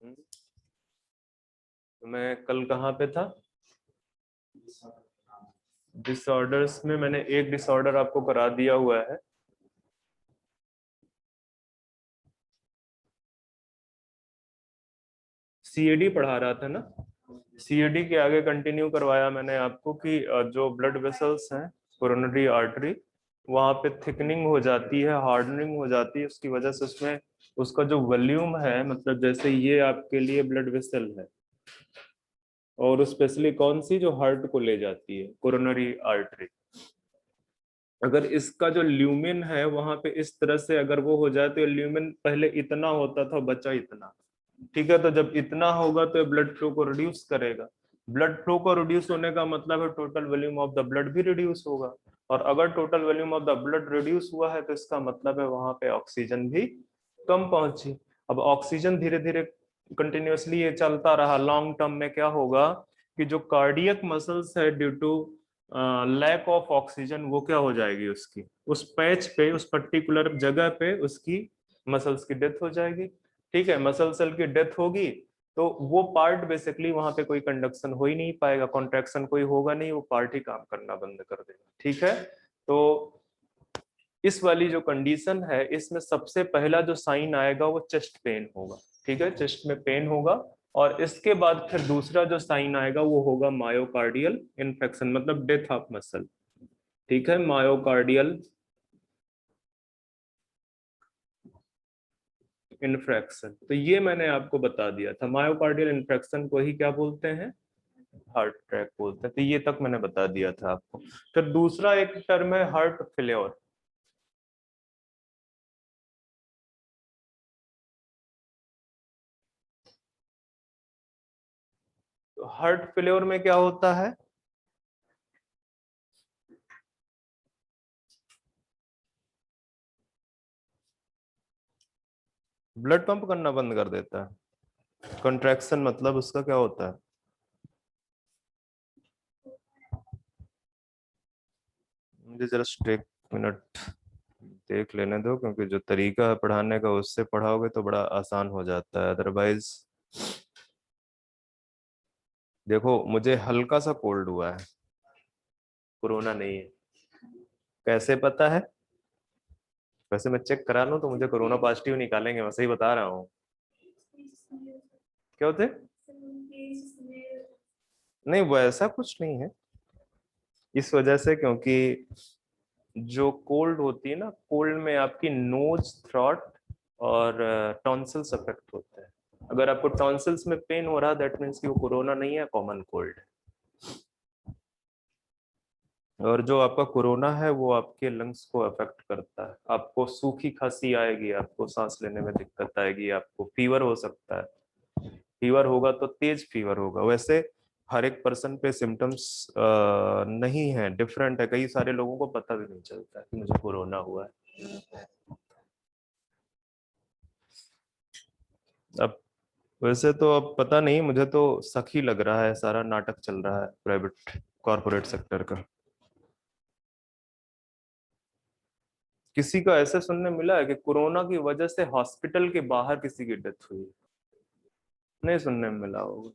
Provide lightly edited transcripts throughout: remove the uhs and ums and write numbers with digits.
हम्म, तो मैं कल कहाँ पे था? डिसऑर्डर्स में मैंने एक डिसऑर्डर आपको करा दिया हुआ है। सीएडी पढ़ा रहा था ना। सीएडी के आगे कंटिन्यू करवाया मैंने आपको कि जो ब्लड वेसल्स हैं, कोरोनरी आर्टरी, वहां पे थिकनिंग हो जाती है, हार्डनिंग हो जाती है, उसकी वजह से उसमें उसका जो वॉल्यूम है, मतलब जैसे ये आपके लिए ब्लड वेसल है, और स्पेशली कौन सी, जो हार्ट को ले जाती है, कोरोनरी आर्टरी। अगर इसका जो ल्यूमेन है वहां पे इस तरह से अगर वो हो जाए, तो ल्यूमेन पहले इतना होता था, बचा इतना। ठीक है, तो जब इतना होगा तो ब्लड फ्लो को रिड्यूस करेगा। ब्लड फ्लो को रिड्यूस होने का मतलब है total volume of the blood भी रिड्यूस होगा। और अगर total volume of the blood reduce हुआ है तो इसका मतलब है वहां पे ऑक्सीजन भी कम पहुंची। अब ऑक्सीजन धीरे धीरे कंटिन्यूअसली ये चलता रहा, लॉन्ग टर्म में क्या होगा कि जो कार्डियक मसल्स है, due to lack of oxygen, वो क्या हो जाएगी, उसकी उस पैच पे, उस पर्टिकुलर जगह पे उसकी मसल्स की डेथ हो जाएगी। ठीक है, मसल सेल की डेथ होगी तो वो पार्ट बेसिकली वहां पे कोई कंडक्शन हो ही नहीं पाएगा, कॉन्ट्रैक्शन कोई होगा नहीं, वो पार्ट ही काम करना बंद कर देगा। ठीक है, तो इस वाली जो कंडीशन है, इसमें सबसे पहला जो साइन आएगा वो चेस्ट पेन होगा। ठीक है, चेस्ट में पेन होगा। और इसके बाद फिर दूसरा जो साइन आएगा वो होगा मायोकार्डियल इन्फेक्शन, मतलब डेथ ऑफ मसल। ठीक है, मायोकार्डियल इन्फ्रैक्शन, तो ये मैंने आपको बता दिया था। मायोकार्डियल इन्फ्रैक्शन को ही क्या बोलते हैं, हार्ट अटैक बोलते हैं। तो ये तक मैंने बता दिया था आपको। फिर दूसरा एक टर्म है हार्ट फेल्योर। तो हार्ट फेल्योर में क्या होता है, ब्लड पंप करना बंद कर देता है। कंट्रैक्शन मतलब उसका क्या होता है, मुझे जरा एक मिनट देख लेने दो, क्योंकि जो तरीका है पढ़ाने का उससे पढ़ाओगे तो बड़ा आसान हो जाता है, अदरवाइज। देखो, मुझे हल्का सा कोल्ड हुआ है, कोरोना नहीं है। कैसे पता है? वैसे मैं चेक करा लूं तो मुझे कोरोना पॉजिटिव निकालेंगे, मैं सही बता रहा हूँ। क्या होते? नहीं, वैसा कुछ नहीं है। इस वजह से, क्योंकि जो कोल्ड होती है ना, कोल्ड में आपकी नोज, थ्रॉट और टॉन्सिल्स अफेक्ट होते हैं। अगर आपको टॉन्सिल्स में पेन हो रहा है, दैट मीन्स कि वो कोरोना नहीं है, कॉमन कोल्ड है। और जो आपका कोरोना है वो आपके लंग्स को अफेक्ट करता है, आपको सूखी खांसी आएगी, आपको सांस लेने में दिक्कत आएगी, आपको फीवर हो सकता है। फीवर होगा तो तेज फीवर होगा। वैसे हर एक पर्सन पे सिम्टम्स नहीं है, डिफरेंट है। कई सारे लोगों को पता भी नहीं चलता है कि मुझे कोरोना हुआ है। अब वैसे तो अब पता नहीं, मुझे तो शक ही लग रहा है, सारा नाटक चल रहा है प्राइवेट कॉरपोरेट सेक्टर का। किसी का ऐसे सुनने मिला है कि कोरोना की वजह से हॉस्पिटल के बाहर किसी की डेथ हुई? नहीं सुनने में मिला होगा।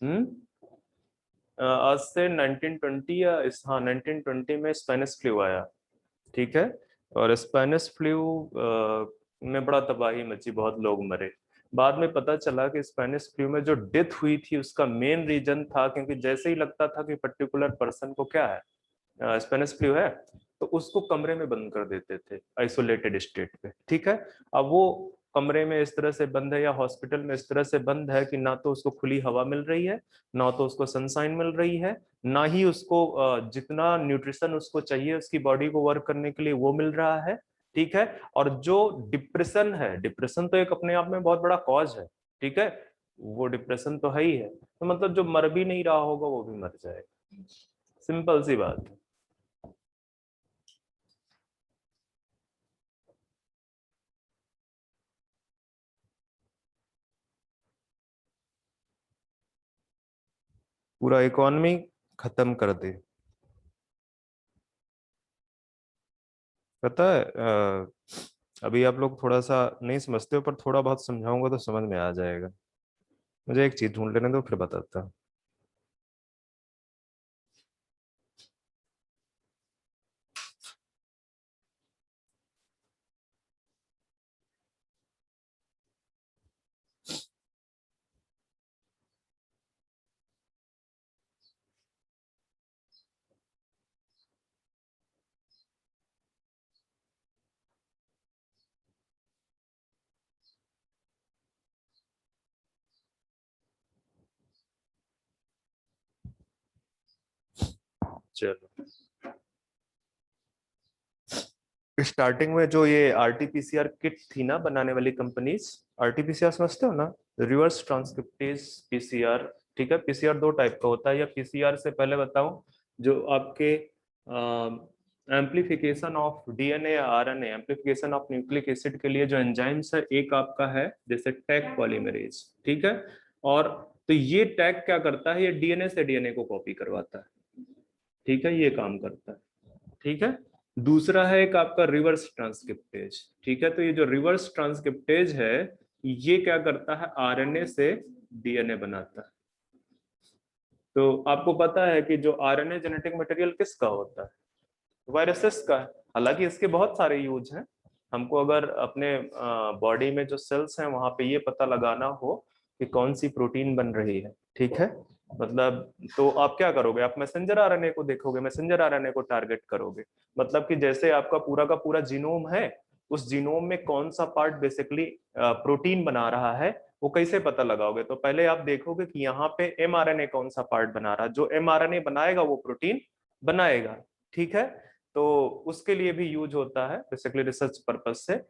हम्म। आज से 1920 या इस, हाँ, 1920 में स्पेनिश फ्लू आया। ठीक है, और स्पेनिश फ्लू में बड़ा तबाही मची, बहुत लोग मरे। बाद में पता चला कि स्पेनिश फ्लू में जो डेथ हुई थी उसका मेन रीजन था, क्योंकि जैसे ही लगता था कि पर्टिकुलर पर्सन को क्या है, स्पेनिश फ्लू है, तो उसको कमरे में बंद कर देते थे, आइसोलेटेड स्टेट पे। ठीक है, अब वो कमरे में इस तरह से बंद है, या हॉस्पिटल में इस तरह से बंद है कि ना तो उसको खुली हवा मिल रही है, ना तो उसको सनसाइन मिल रही है, ना ही उसको जितना न्यूट्रिशन उसको चाहिए उसकी बॉडी को वर्क करने के लिए वो मिल रहा है। ठीक है, और जो डिप्रेशन है, डिप्रेशन तो एक अपने आप में बहुत बड़ा कॉज है। ठीक है, वो डिप्रेशन तो है ही है, तो मतलब जो मर भी नहीं रहा होगा वो भी मर जाएगा। सिंपल सी बात है। पूरा इकोनॉमी खत्म कर दे। पता है, अभी आप लोग थोड़ा सा नहीं समझते हो, पर थोड़ा बहुत समझाऊंगा तो समझ में आ जाएगा। मुझे एक चीज ढूंढ लेने दो, फिर बताता हूँ। चलो, स्टार्टिंग में जो ये आरटीपीसीआर किट थी ना बनाने वाली कंपनीज, आरटीपीसीआर समझते हो ना, रिवर्स ट्रांसक्रिप्टेज पीसीआर। ठीक है, पीसीआर दो टाइप का होता है, या पीसीआर से पहले बताऊं, जो आपके एम्प्लीफिकेशन ऑफ डीएनए या RNA, amplification of nucleic acid के लिए जो एंजाइम्स है, एक आपका है जैसे टैग पॉलीमरेज। ठीक है, और तो ये टैग क्या करता है, ये डीएनए से डीएनए को कॉपी करवाता है। ठीक है, ये काम करता है। ठीक है, दूसरा है एक आपका रिवर्स ट्रांसक्रिप्टेज। ठीक है, तो ये जो रिवर्स ट्रांसक्रिप्टेज है, ये क्या करता है, आरएनए से डीएनए बनाता है। तो आपको पता है कि जो आरएनए जेनेटिक मटेरियल किसका होता है, वायरसेस का है। हालांकि इसके बहुत सारे यूज हैं। हमको अगर अपने बॉडी में जो सेल्स हैं वहां पे ये पता लगाना हो कि कौन सी प्रोटीन बन रही है, ठीक है, मतलब, तो आप क्या करोगे, आप मैसेंजर आरएनए को देखोगे, मैसेंजर आरएनए को टारगेट करोगे। मतलब कि जैसे आपका पूरा का पूरा जीनोम है, उस जीनोम में कौन सा पार्ट बेसिकली प्रोटीन बना रहा है, वो कैसे पता लगाओगे, तो पहले आप देखोगे कि यहाँ पे एमआरएनए कौन सा पार्ट बना रहा है, जो एमआरएनए बनाएगा वो प्रोटीन बनाएगा। ठीक है, तो उसके लिए भी यूज होता है बेसिकली रिसर्च पर्पज से।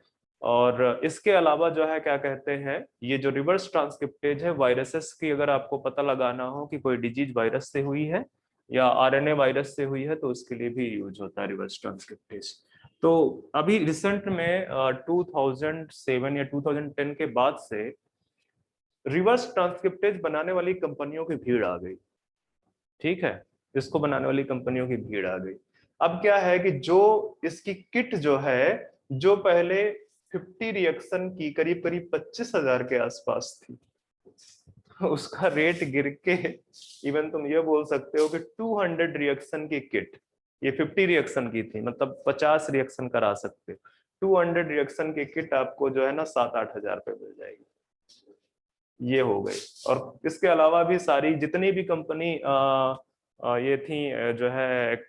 और इसके अलावा जो है क्या कहते हैं, ये जो रिवर्स ट्रांसक्रिप्टेज है, वायरसेस की अगर आपको पता लगाना हो कि कोई डिजीज वायरस से हुई है या आरएनए वायरस से हुई है, तो उसके लिए भी यूज होता है रिवर्स ट्रांसक्रिप्टेज। तो अभी रिसेंट में 2007 या 2010 के बाद से रिवर्स ट्रांसक्रिप्टेज बनाने वाली कंपनियों की भीड़ आ गई। ठीक है, इसको बनाने वाली कंपनियों की भीड़ आ गई। अब क्या है कि जो इसकी किट जो है, जो पहले 50 रिएक्शन की करीब करीब 25,000 के आसपास थी, उसका रेट गिर के इवन तुम ये बोल सकते हो कि 200 रिएक्शन की किट, ये 50 रिएक्शन की थी, मतलब 50 रिएक्शन करा सकते, 200 रिएक्शन की किट आपको जो है ना 7-8 हजार पे मिल जाएगी। ये हो गई। और इसके अलावा भी सारी जितनी भी कंपनी ये थी जो है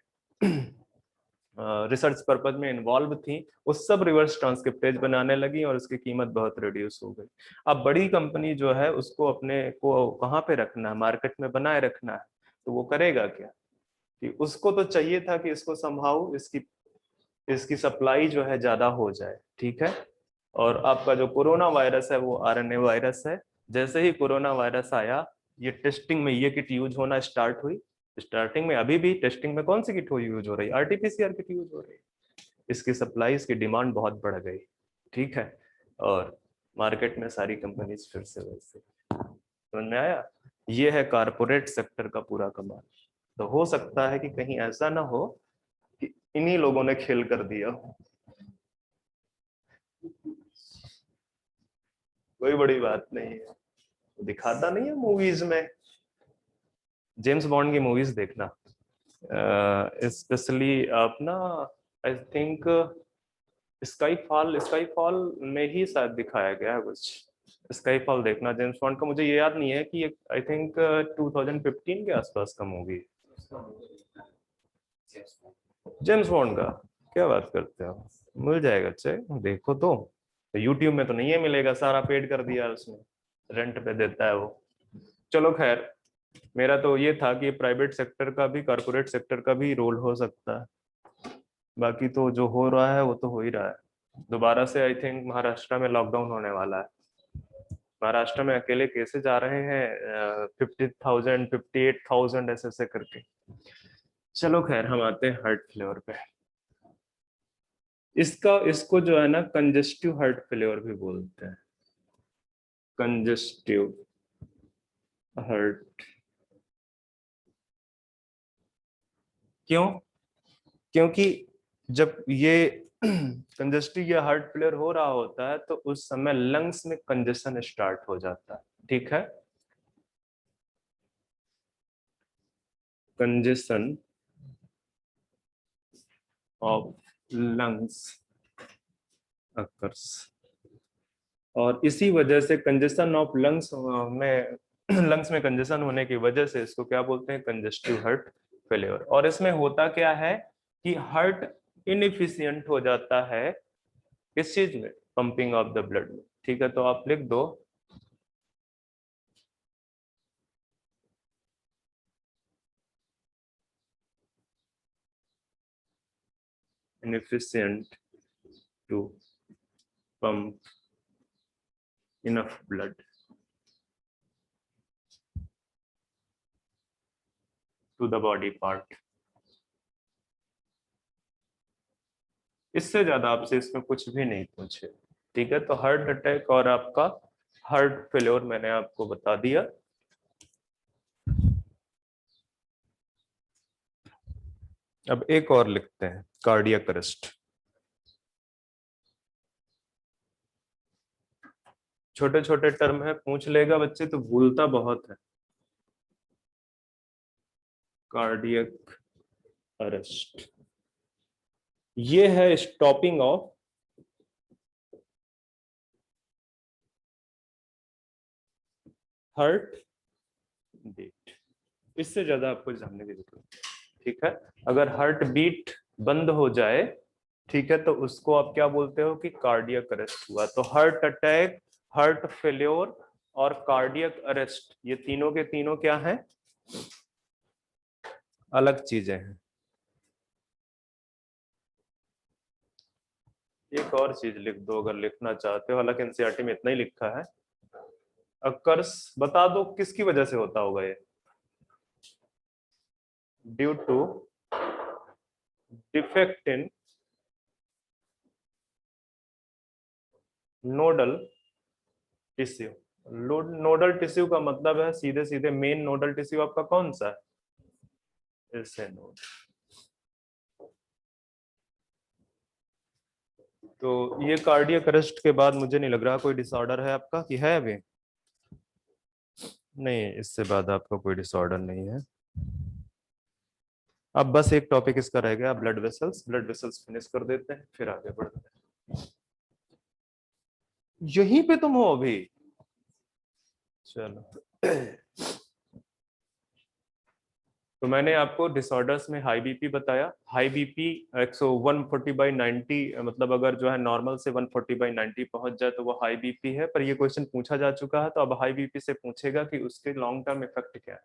रिसर्च पर्पज में इन्वॉल्व थी, वो सब रिवर्स ट्रांसक्रिप्टेज बनाने लगी और उसकी कीमत बहुत रिड्यूस हो गई। अब बड़ी कंपनी जो है उसको अपने को कहाँ पे रखना है, मार्केट में बनाए रखना है, तो वो करेगा क्या, कि उसको तो चाहिए था कि इसको संभाऊ, इसकी इसकी सप्लाई जो है ज्यादा हो जाए। ठीक है, और आपका जो कोरोना वायरस है वो आरएनए वायरस है। जैसे ही कोरोना वायरस आया, ये टेस्टिंग में ये किट यूज होना स्टार्ट हुई। स्टार्टिंग में अभी भी टेस्टिंग में कौन सी किट यूज हो रही है, आरटीपीसीआर किट यूज हो रही है। इसकी सप्लाई, इसकी डिमांड बहुत बढ़ गई। ठीक है, और मार्केट में सारी कंपनीज फिर से वैसे, समझ में आया। ये है कारपोरेट सेक्टर का पूरा कमाल। तो हो सकता है कि कहीं ऐसा ना हो कि इन्हीं लोगों ने खेल कर दिया हो। कोई बड़ी बात नहीं है, दिखाता नहीं है मूवीज में। जेम्स बॉन्ड की मूवीज देखना, स्पेशली अपना, I think sky fall, sky fall में ही शायद दिखाया गया है कुछ। स्काई फॉल देखना जेम्स बॉन्ड का, मुझे ये याद नहीं है कि आई थिंक 2015 के आसपास का मूवी। जेम्स बॉन्ड का, क्या बात करते हो, मिल जाएगा, अच्छे देखो तो। यूट्यूब में तो नहीं है, मिलेगा, सारा पेड कर दिया उसने, रेंट पे देता है वो। चलो खैर, मेरा तो ये था कि प्राइवेट सेक्टर का भी, कॉर्पोरेट सेक्टर का भी रोल हो सकता है। बाकी तो जो हो रहा है वो तो हो ही रहा है। दोबारा से आई थिंक महाराष्ट्र में लॉकडाउन होने वाला है। महाराष्ट्र में अकेले केसेस आ रहे हैं 50,000, 58,000 ऐसे ऐसे करके। चलो खैर, हम आते हैं हार्ट फेल्योर पे। इसको जो है ना कंजेस्टिव हार्ट फेल्योर भी बोलते हैं, कंजेस्टिव हार्ट। क्यों? क्योंकि जब ये कंजेस्टिव या हार्ट फेलियर हो रहा होता है तो उस समय लंग्स में कंजेशन स्टार्ट हो जाता है, ठीक है। कंजेशन ऑफ लंग्स अकर्स, और इसी वजह से कंजेशन ऑफ लंग्स में लंग्स में कंजेशन होने की वजह से इसको क्या बोलते हैं, कंजेस्टिव हार्ट फेलियर। और इसमें होता क्या है कि हार्ट इनएफिशिएंट हो जाता है किस चीज में, पंपिंग ऑफ द ब्लड में, ठीक है। तो आप लिख दो inefficient to pump enough blood to the body part। इससे ज्यादा आपसे इसमें कुछ भी नहीं पूछे, ठीक है। तो हार्ट अटैक और आपका हार्ट फेलियर मैंने आपको बता दिया। अब एक और लिखते हैं, कार्डियक अरेस्ट। छोटे छोटे टर्म है, पूछ लेगा बच्चे तो भूलता बहुत है। कार्डियक अरेस्ट ये है स्टॉपिंग ऑफ हार्ट बीट। इससे ज्यादा आपको जानने की जरूरत है, ठीक है। अगर हार्ट बीट बंद हो जाए, ठीक है, तो उसको आप क्या बोलते हो कि कार्डियक अरेस्ट हुआ। तो हार्ट अटैक, हार्ट फेल्योर और कार्डियक अरेस्ट ये तीनों के तीनों क्या हैं, अलग चीजें हैं। एक और चीज लिख दो अगर लिखना चाहते हो, हालांकि एनसीईआरटी में इतना ही लिखा है। अकर्स बता दो किसकी वजह से होता होगा ये, due to defect in nodal tissue. Nodal tissue का मतलब है सीधे सीधे मेन नोडल टिश्यू आपका कौन सा है, इससे नोड। तो ये कार्डियक अरेस्ट के बाद मुझे नहीं लग रहा कोई डिसऑर्डर है आपका, कि है अभी नहीं, इससे बाद आपका कोई डिसऑर्डर नहीं है। अब बस एक टॉपिक इसका रह गया, blood vessels. Blood vessels finish कर देते हैं फिर आगे बढ़ते हैं। यहीं पे तुम हो अभी, चलो। तो मैंने आपको डिसऑर्डर्स में हाई बीपी बताया। हाई बीपी 140/90, मतलब अगर जो है नॉर्मल से 140/90 पहुंच जाए तो वो हाई बीपी है। पर ये क्वेश्चन पूछा जा चुका है, तो अब हाई बीपी से पूछेगा कि उसके लॉन्ग टर्म इफेक्ट क्या है।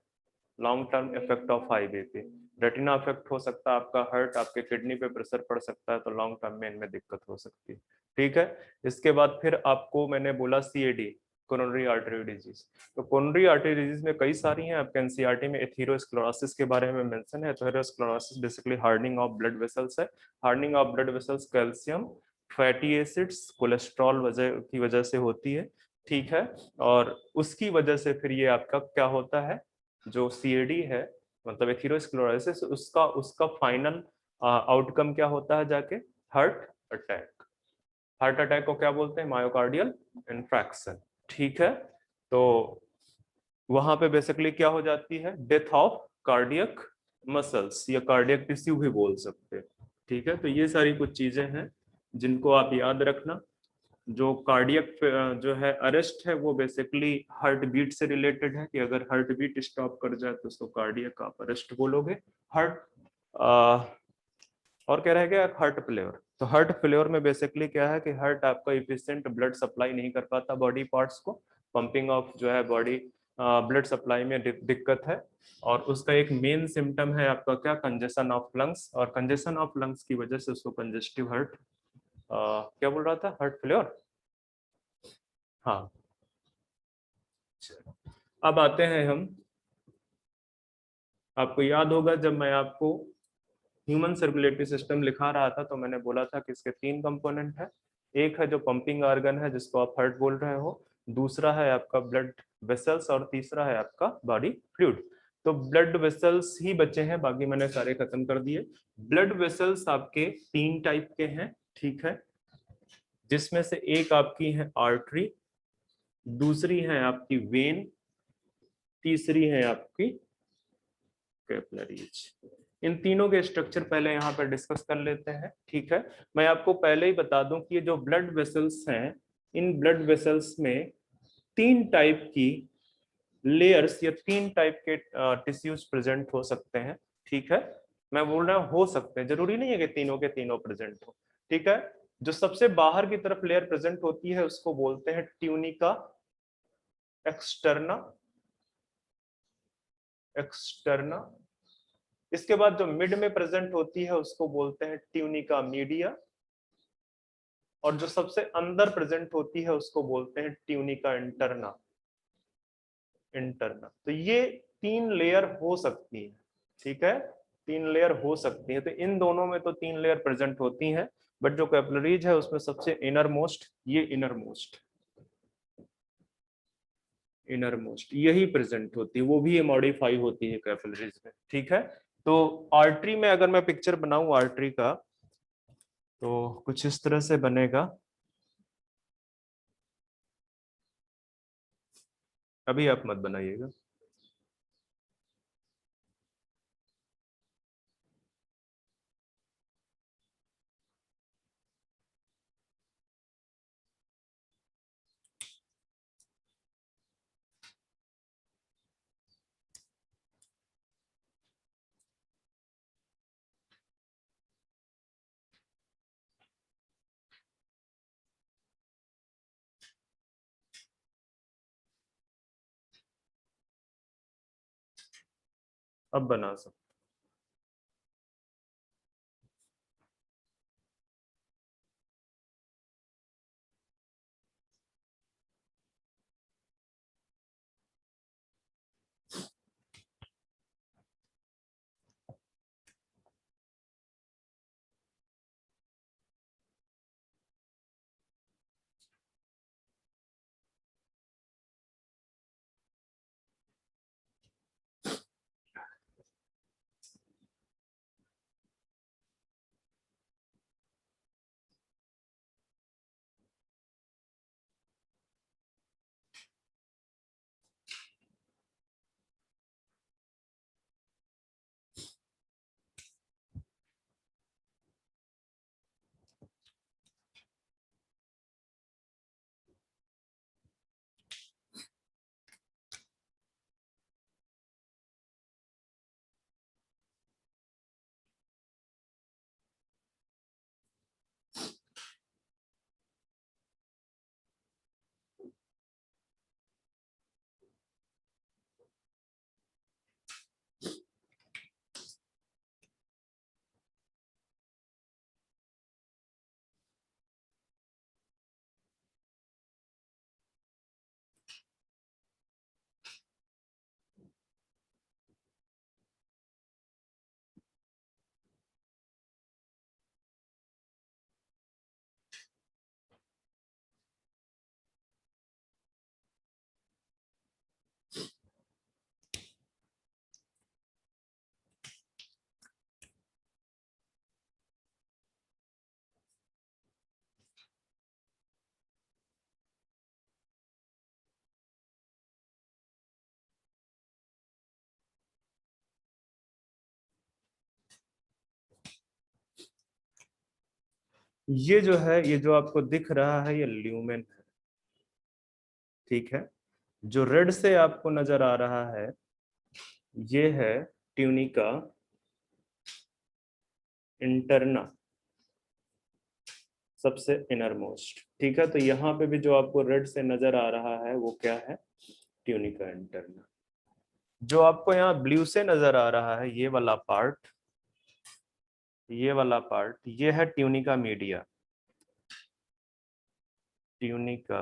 Long term effect of high BP, retina effect हो सकता है आपका, हार्ट, आपके किडनी पे प्रेशर पड़ सकता है, तो लॉन्ग टर्म में इनमें दिक्कत हो सकती है, ठीक है। इसके बाद फिर आपको मैंने बोला सीएडी, कोरोनरी आर्टरी डिजीज। तो कोरोनरी आर्टरी डिजीज में कई सारी हैं, आपके एनसीईआरटी में एथेरोस्क्लेरोसिस के बारे में मेंशन है। Atherosclerosis basically hardening of blood vessels है। Hardening of blood vessels calcium, fatty acids, cholesterol की वजह से होती है, ठीक है। और उसकी वजह से फिर ये आपका क्या होता है, जो सीएडी है मतलब एथेरोस्क्लेरोसिस, उसका उसका फाइनल आउटकम क्या होता है जाके, हार्ट अटैक। हार्ट अटैक को क्या बोलते हैं, मायोकार्डियल इन्फ्रैक्शन, ठीक है। तो वहां पे बेसिकली क्या हो जाती है, डेथ ऑफ कार्डियक मसल्स या कार्डियक टिश्यू भी बोल सकते हैं, ठीक है। तो ये सारी कुछ चीजें हैं जिनको आप याद रखना। जो कार्डियक जो है अरेस्ट है वो बेसिकली हार्ट बीट से रिलेटेड है, कि अगर हार्ट बीट स्टॉप कर जाए तो उसको कार्डियक आप अरेस्ट बोलोगे। हार्ट और क्या रह गया, हार्ट फेलियर। तो हार्ट फेलियर में बेसिकली क्या है कि हार्ट आपका इफिशिएंट ब्लड सप्लाई नहीं कर पाता बॉडी पार्ट्स को, पंपिंग ऑफ जो है बॉडी ब्लड सप्लाई में दिक्कत है। और उसका एक मेन सिम्टम है आपका क्या, कंजेशन ऑफ लंग्स। और कंजेशन ऑफ लंग्स की वजह से उसको कंजेस्टिव हार्ट क्या बोल रहा था, हार्ट फेलियर। हाँ, अब आते हैं हम, आपको याद होगा जब मैं आपको ह्यूमन सर्कुलेटरी सिस्टम लिखा रहा था तो मैंने बोला था कि इसके तीन कंपोनेंट है। एक है जो पंपिंग ऑर्गन है जिसको आप हार्ट बोल रहे हो, दूसरा है आपका ब्लड वेसल्स, और तीसरा है आपका बॉडी फ्लूइड। तो ब्लड वेसल्स ही बचे हैं, बाकी मैंने सारे खत्म कर दिए। ब्लड वेसल्स आपके तीन टाइप के हैं, ठीक है, जिसमें से एक आपकी है आर्टरी, दूसरी है आपकी वेन, तीसरी है आपकी कैपिलरीज। इन तीनों के स्ट्रक्चर पहले यहाँ पर डिस्कस कर लेते हैं। ठीक है, मैं आपको पहले ही बता दूं कि ये जो ब्लड वेसल्स हैं, इन ब्लड वेसल्स में तीन टाइप की लेयर्स या तीन टाइप के टिश्यूज प्रेजेंट हो सकते हैं। ठीक है, मैं बोल रहा हूँ हो सकते हैं, जरूरी नहीं है कि तीनों के तीनों प्रेजेंट हो। ठीक है, जो सबसे बाहर की तरफ लेयर प्रेजेंट होती है उसको बोलते हैं ट्यूनिका एक्सटर्ना, एक्सटर्ना। इसके बाद जो मिड में प्रेजेंट होती है उसको बोलते हैं ट्यूनिका मीडिया, और जो सबसे अंदर प्रेजेंट होती है उसको बोलते हैं ट्यूनिका इंटरना, इंटरना। तो ये तीन लेयर हो सकती है। ठीक है, तीन लेयर हो सकती है, तो इन दोनों में तो तीन लेयर प्रेजेंट होती हैं, बट जो कैपिलरीज है उसमें सबसे इनर मोस्ट, ये इनर मोस्ट, इनर मोस्ट यही प्रेजेंट होती है, वो भी मॉडिफाई होती है कैपिलरीज में। ठीक है, तो आर्टरी में अगर मैं पिक्चर बनाऊं आर्टरी का, तो कुछ इस तरह से बनेगा। अभी आप मत बनाइएगा। अब बना सकते। ये जो है, ये जो आपको दिख रहा है ये ल्यूमेन है। ठीक है, जो रेड से आपको नजर आ रहा है ये है ट्यूनिका इंटरना, सबसे इनर मोस्ट। ठीक है, तो यहाँ पे भी जो आपको रेड से नजर आ रहा है वो क्या है, ट्यूनिका इंटरना। जो आपको यहाँ ब्लू से नजर आ रहा है ये वाला पार्ट, ये वाला पार्ट ये है ट्यूनिका मीडिया, ट्यूनिका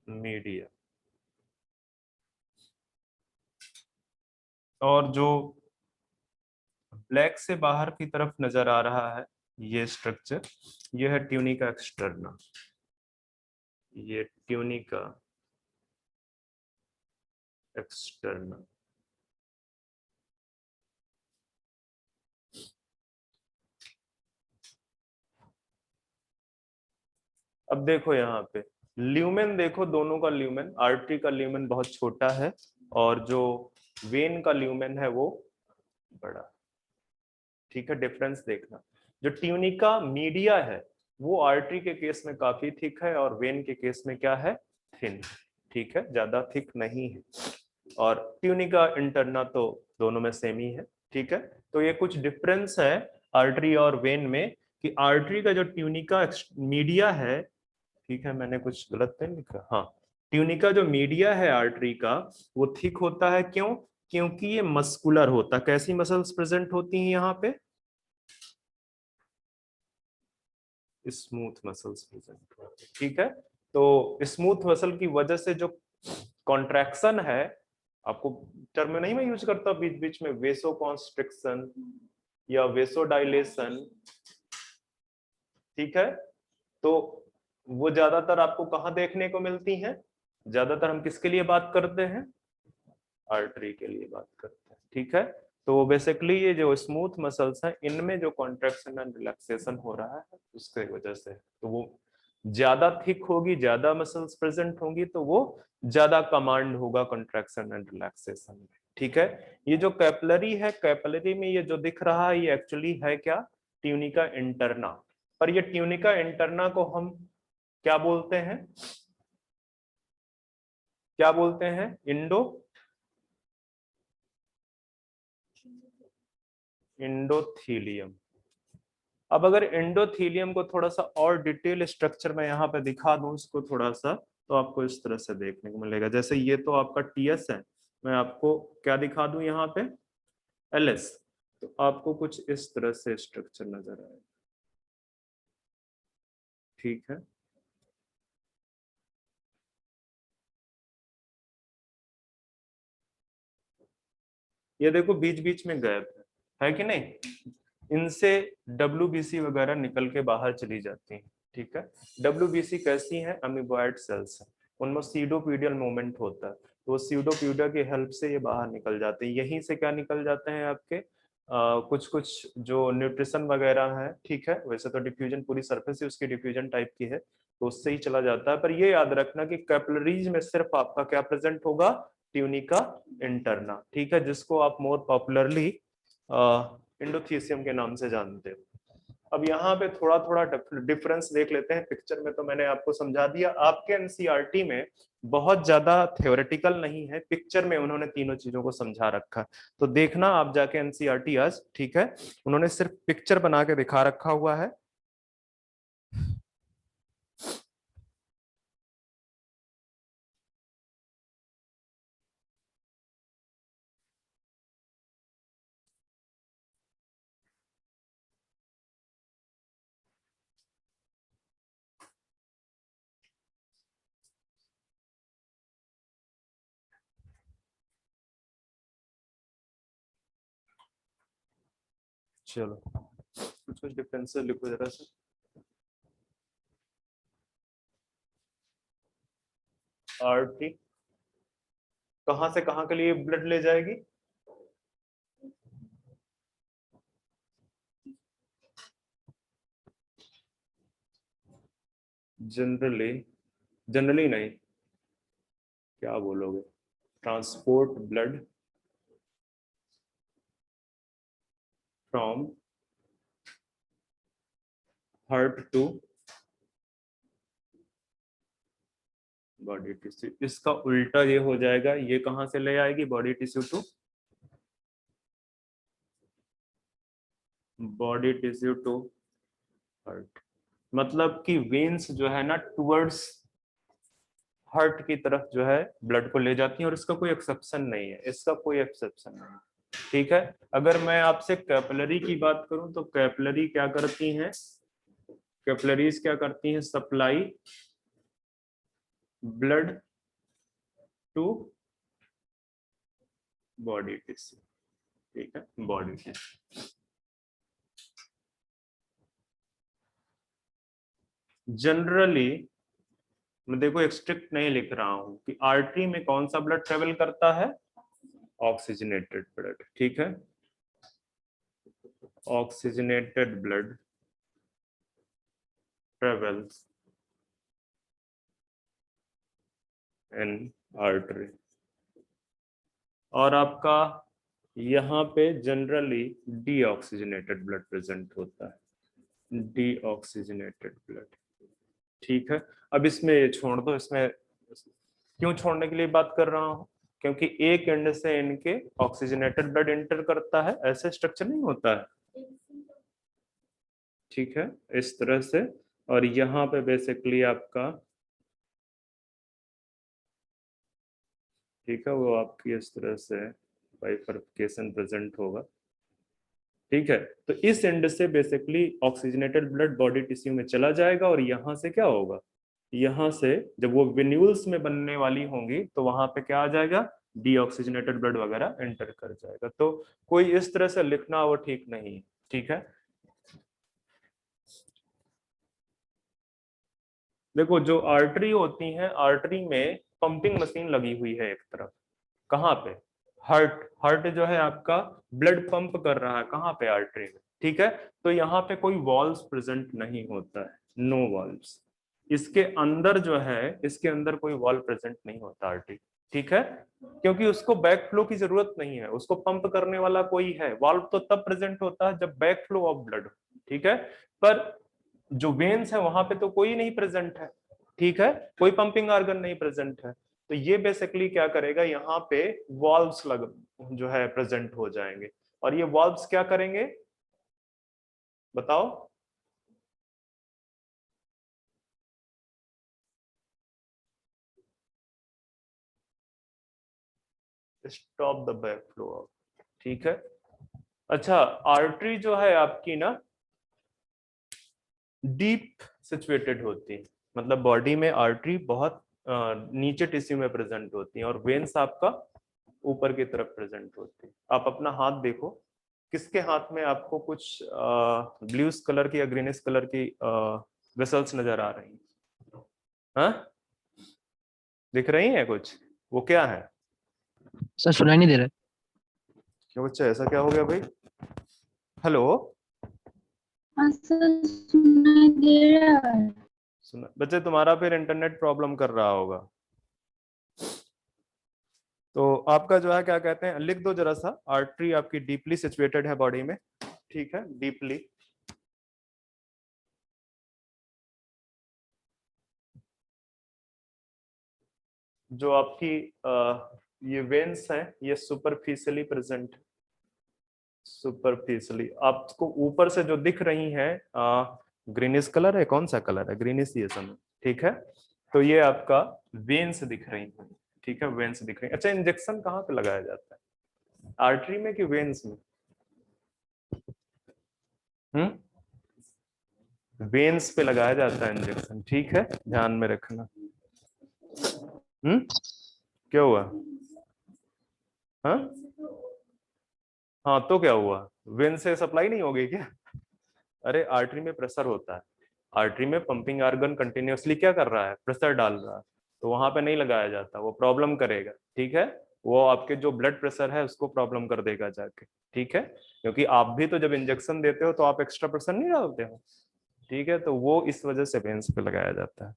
मीडिया। और जो ब्लैक से बाहर की तरफ नजर आ रहा है ये स्ट्रक्चर, ये है ट्यूनिका एक्सटर्ना, ये ट्यूनिका एक्सटर्ना। अब देखो यहाँ पे ल्यूमेन, देखो दोनों का ल्यूमेन, आर्टरी का ल्यूमेन बहुत छोटा है और जो वेन का ल्यूमेन है वो बड़ा। ठीक है, डिफरेंस देखना। जो ट्यूनिका मीडिया है वो आर्टरी के केस में काफी थिक है और वेन के केस में क्या है, थिन। ठीक है, ज्यादा थिक नहीं है। और ट्यूनिका इंटरना तो दोनों में सेम ही है। ठीक है, तो ये कुछ डिफरेंस है आर्टरी और वेन में कि आर्टरी का जो ट्यूनिका मीडिया है, ठीक है मैंने कुछ गलत नहीं लिखा, हाँ, ट्यूनिका जो मीडिया है आर्टरी का वो थिक होता है। क्यों? क्योंकि ये मस्कुलर होता है। कैसी मसल्स प्रेजेंट होती हैं यहाँ पे? स्मूथ मसल्स प्रेजेंट होती है। ठीक है, तो स्मूथ मसल की वजह से जो कॉन्ट्रैक्शन है, आपको टर्म नहीं मैं यूज करता बीच बीच में, वेसो कॉन्स्ट्रिक्शन या वेसो डायलेशन। ठीक है, तो वो ज्यादातर आपको कहाँ देखने को मिलती हैं? ज्यादातर हम किसके लिए बात करते हैं? आर्टरी के लिए बात करते हैं। ठीक है, तो बेसिकली ये जो स्मूथ मसल्स हैं इनमें जो कॉन्ट्रैक्शन एंड रिलैक्सेशन हो रहा है उसके वजह से, तो वो ज्यादा थिक होगी, ज्यादा मसल्स प्रेजेंट होंगी, तो वो ज्यादा कमांड होगा कॉन्ट्रैक्शन एंड रिलैक्सेशन में। ठीक है, ये जो कैपिलरी है, कैपिलरी में ये जो दिख रहा है ये एक्चुअली है क्या? Tunica interna. पर ये ट्यूनिका इंटरना को हम क्या बोलते हैं? क्या बोलते हैं? इंडोथीलियम। अब अगर एंडोथीलियम को थोड़ा सा और डिटेल स्ट्रक्चर में यहाँ पे दिखा दूं इसको थोड़ा सा, तो आपको इस तरह से देखने को मिलेगा। जैसे ये तो आपका टीएस है, मैं आपको क्या दिखा दूं यहाँ पे? एलएस। तो आपको कुछ इस तरह से स्ट्रक्चर नजर आएगा। ठीक है, ये देखो बीच बीच में गैप है कि नहीं? इनसे डब्ल्यूबीसी वगैरह निकल के बाहर चली जाती हैं। ठीक है, डब्ल्यूबीसी कैसी है? अमीबॉयड सेल्स है, उनमें सीडोपीडियल मूवमेंट होता है, तो सीडोपीडिया की हेल्प से ये बाहर निकल जाते हैं। यहीं से क्या निकल जाते हैं आपके कुछ कुछ जो न्यूट्रिशन वगैरह है। ठीक है, वैसे तो डिफ्यूजन पूरी सरफेस ही उसकी डिफ्यूजन टाइप की है, तो उससे ही चला जाता है। पर ये याद रखना कि कैपिलरीज में सिर्फ आपका क्या प्रेजेंट होगा? Tunica interna. ठीक है, जिसको आप मोर पॉपुलरली इंडोथीसियम के नाम से जानते हो। अब यहाँ पे थोड़ा थोड़ा डिफरेंस देख लेते हैं। पिक्चर में तो मैंने आपको समझा दिया। आपके एनसीईआरटी में बहुत ज्यादा थ्योरेटिकल नहीं है, पिक्चर में उन्होंने तीनों चीजों को समझा रखा। तो देखना आप जाके एनसीईआरटी आज। ठीक है, उन्होंने सिर्फ पिक्चर बना के दिखा रखा हुआ है। चलो कुछ कुछ डिफरेंसेस लिखो जरा सा। आरटी कहाँ से कहाँ के लिए ब्लड ले जाएगी? जनरली, जनरली नहीं, क्या बोलोगे? Transport blood from heart to body tissue. इसका उल्टा ये हो जाएगा, ये कहां से ले आएगी? Body tissue to, body tissue to heart. मतलब कि वेन्स जो है ना टुवर्ड्स हार्ट की तरफ जो है ब्लड को ले जाती हैं, और इसका कोई एक्सेप्शन नहीं है, इसका कोई एक्सेप्शन नहीं है। ठीक है, अगर मैं आपसे कैपिलरी की बात करूं तो कैपिलरी क्या करती हैं? कैपिलरीज क्या करती हैं? Supply blood to body tissue. ठीक है, बॉडी टिश्यू। जनरली मैं देखो एक स्ट्रिक्ट नहीं लिख रहा हूं कि आर्टरी में कौन सा ब्लड ट्रेवल करता है? Oxygenated blood. ठीक है, oxygenated blood travels in artery. और आपका यहाँ पे जनरली डीऑक्सीजनेटेड ब्लड प्रेजेंट होता है, डीऑक्सीजनेटेड ब्लड। ठीक है, अब इसमें ये छोड़ दो, इसमें क्यों छोड़ने के लिए बात कर रहा हूँ, क्योंकि एक एंड से इनके ऑक्सीजनेटेड ब्लड एंटर करता है, ऐसे स्ट्रक्चर नहीं होता है। ठीक है, इस तरह से। और यहाँ पे बेसिकली आपका, ठीक है, वो आपकी इस तरह से बाइफरकेशन प्रेजेंट होगा। ठीक है, तो इस एंड से basically oxygenated blood body tissue में चला जाएगा और यहाँ से क्या होगा, यहाँ से जब वो वेन्यूल्स में बनने वाली होंगी तो वहां पे क्या आ जाएगा, डीऑक्सीजनेटेड ब्लड वगैरह एंटर कर जाएगा। तो कोई इस तरह से लिखना वो ठीक नहीं है। ठीक है, देखो जो आर्टरी होती है, आर्टरी में पंपिंग मशीन लगी हुई है एक तरफ, कहाँ पे, हार्ट, हार्ट जो है आपका ब्लड पंप कर रहा है कहाँ पे, आर्टरी में। ठीक है, तो यहाँ पे कोई वॉल्व्स प्रेजेंट नहीं होता है, नो वॉल्व्स। इसके अंदर जो है, इसके अंदर कोई वॉल्व प्रेजेंट नहीं होता आर्टरी। ठीक है, क्योंकि उसको बैक फ्लो की जरूरत नहीं है, उसको पंप करने वाला कोई है। वॉल्व तो तब प्रेजेंट होता है जब बैक फ्लो ऑफ ब्लड। ठीक है, पर जो वेन्स है वहां पे तो कोई नहीं प्रेजेंट है। ठीक है, कोई पंपिंग ऑर्गन नहीं प्रेजेंट है। तो ये बेसिकली क्या करेगा, यहाँ पे वॉल्व्स लग जो है प्रेजेंट हो जाएंगे। और ये वॉल्व्स क्या करेंगे बताओ, stop the back flow of. ठीक है, अच्छा, आर्टरी जो है आपकी ना डीप सिचुएटेड होती है, मतलब बॉडी में आर्टरी बहुत नीचे टिश्यू में प्रेजेंट होती है, और वेन्स आपका ऊपर की तरफ प्रेजेंट होती है। आप अपना हाथ देखो, किसके हाथ में आपको कुछ ब्लूस कलर की या ग्रीनिश कलर की वेसल्स नजर आ रही हैं? हाँ, दिख रही हैं कुछ, वो क्या है? सर सुनाई नहीं दे रहा है। क्यों बच्चा, ऐसा क्या हो गया भाई? हेलो, हाँ सर, सुनाई दे रहा है। सुना बच्चे, तुम्हारा फिर इंटरनेट प्रॉब्लम कर रहा होगा। तो आपका जो है क्या कहते हैं, लिख दो जरा सा, आर्टरी आपकी डीपली सिचुएटेड है बॉडी में। ठीक है, डीपली। जो आपकी ये वेन्स हैं ये सुपरफिशियली प्रेजेंट, सुपरफिशियली आपको ऊपर से जो दिख रही हैं, ग्रीनिश कलर है, कौन सा कलर है, ग्रीनिश ये सब। ठीक है, तो ये आपका वेन्स दिख रही है। ठीक है, वेन्स दिख रही है। अच्छा, इंजेक्शन कहाँ पे लगाया जाता है, आर्टरी में कि वेन्स में? वेन्स पे लगाया जाता है इंजेक्शन। ठीक है, ध्यान में रखना। क्या हुआ? हाँ हाँ, तो क्या हुआ, वेन से सप्लाई नहीं होगी क्या? अरे आर्टरी में प्रेशर होता है, आर्टरी में पंपिंग ऑर्गन कंटिन्यूअसली क्या कर रहा है, प्रेशर डाल रहा है, तो वहां पे नहीं लगाया जाता, वो प्रॉब्लम करेगा। ठीक है, वो आपके जो ब्लड प्रेशर है उसको प्रॉब्लम कर देगा जाके। ठीक है, क्योंकि आप भी तो जब इंजेक्शन देते हो तो आप एक्स्ट्रा प्रेशर नहीं डालते हो। ठीक है, तो वो इस वजह से वेन्स पे लगाया जाता है।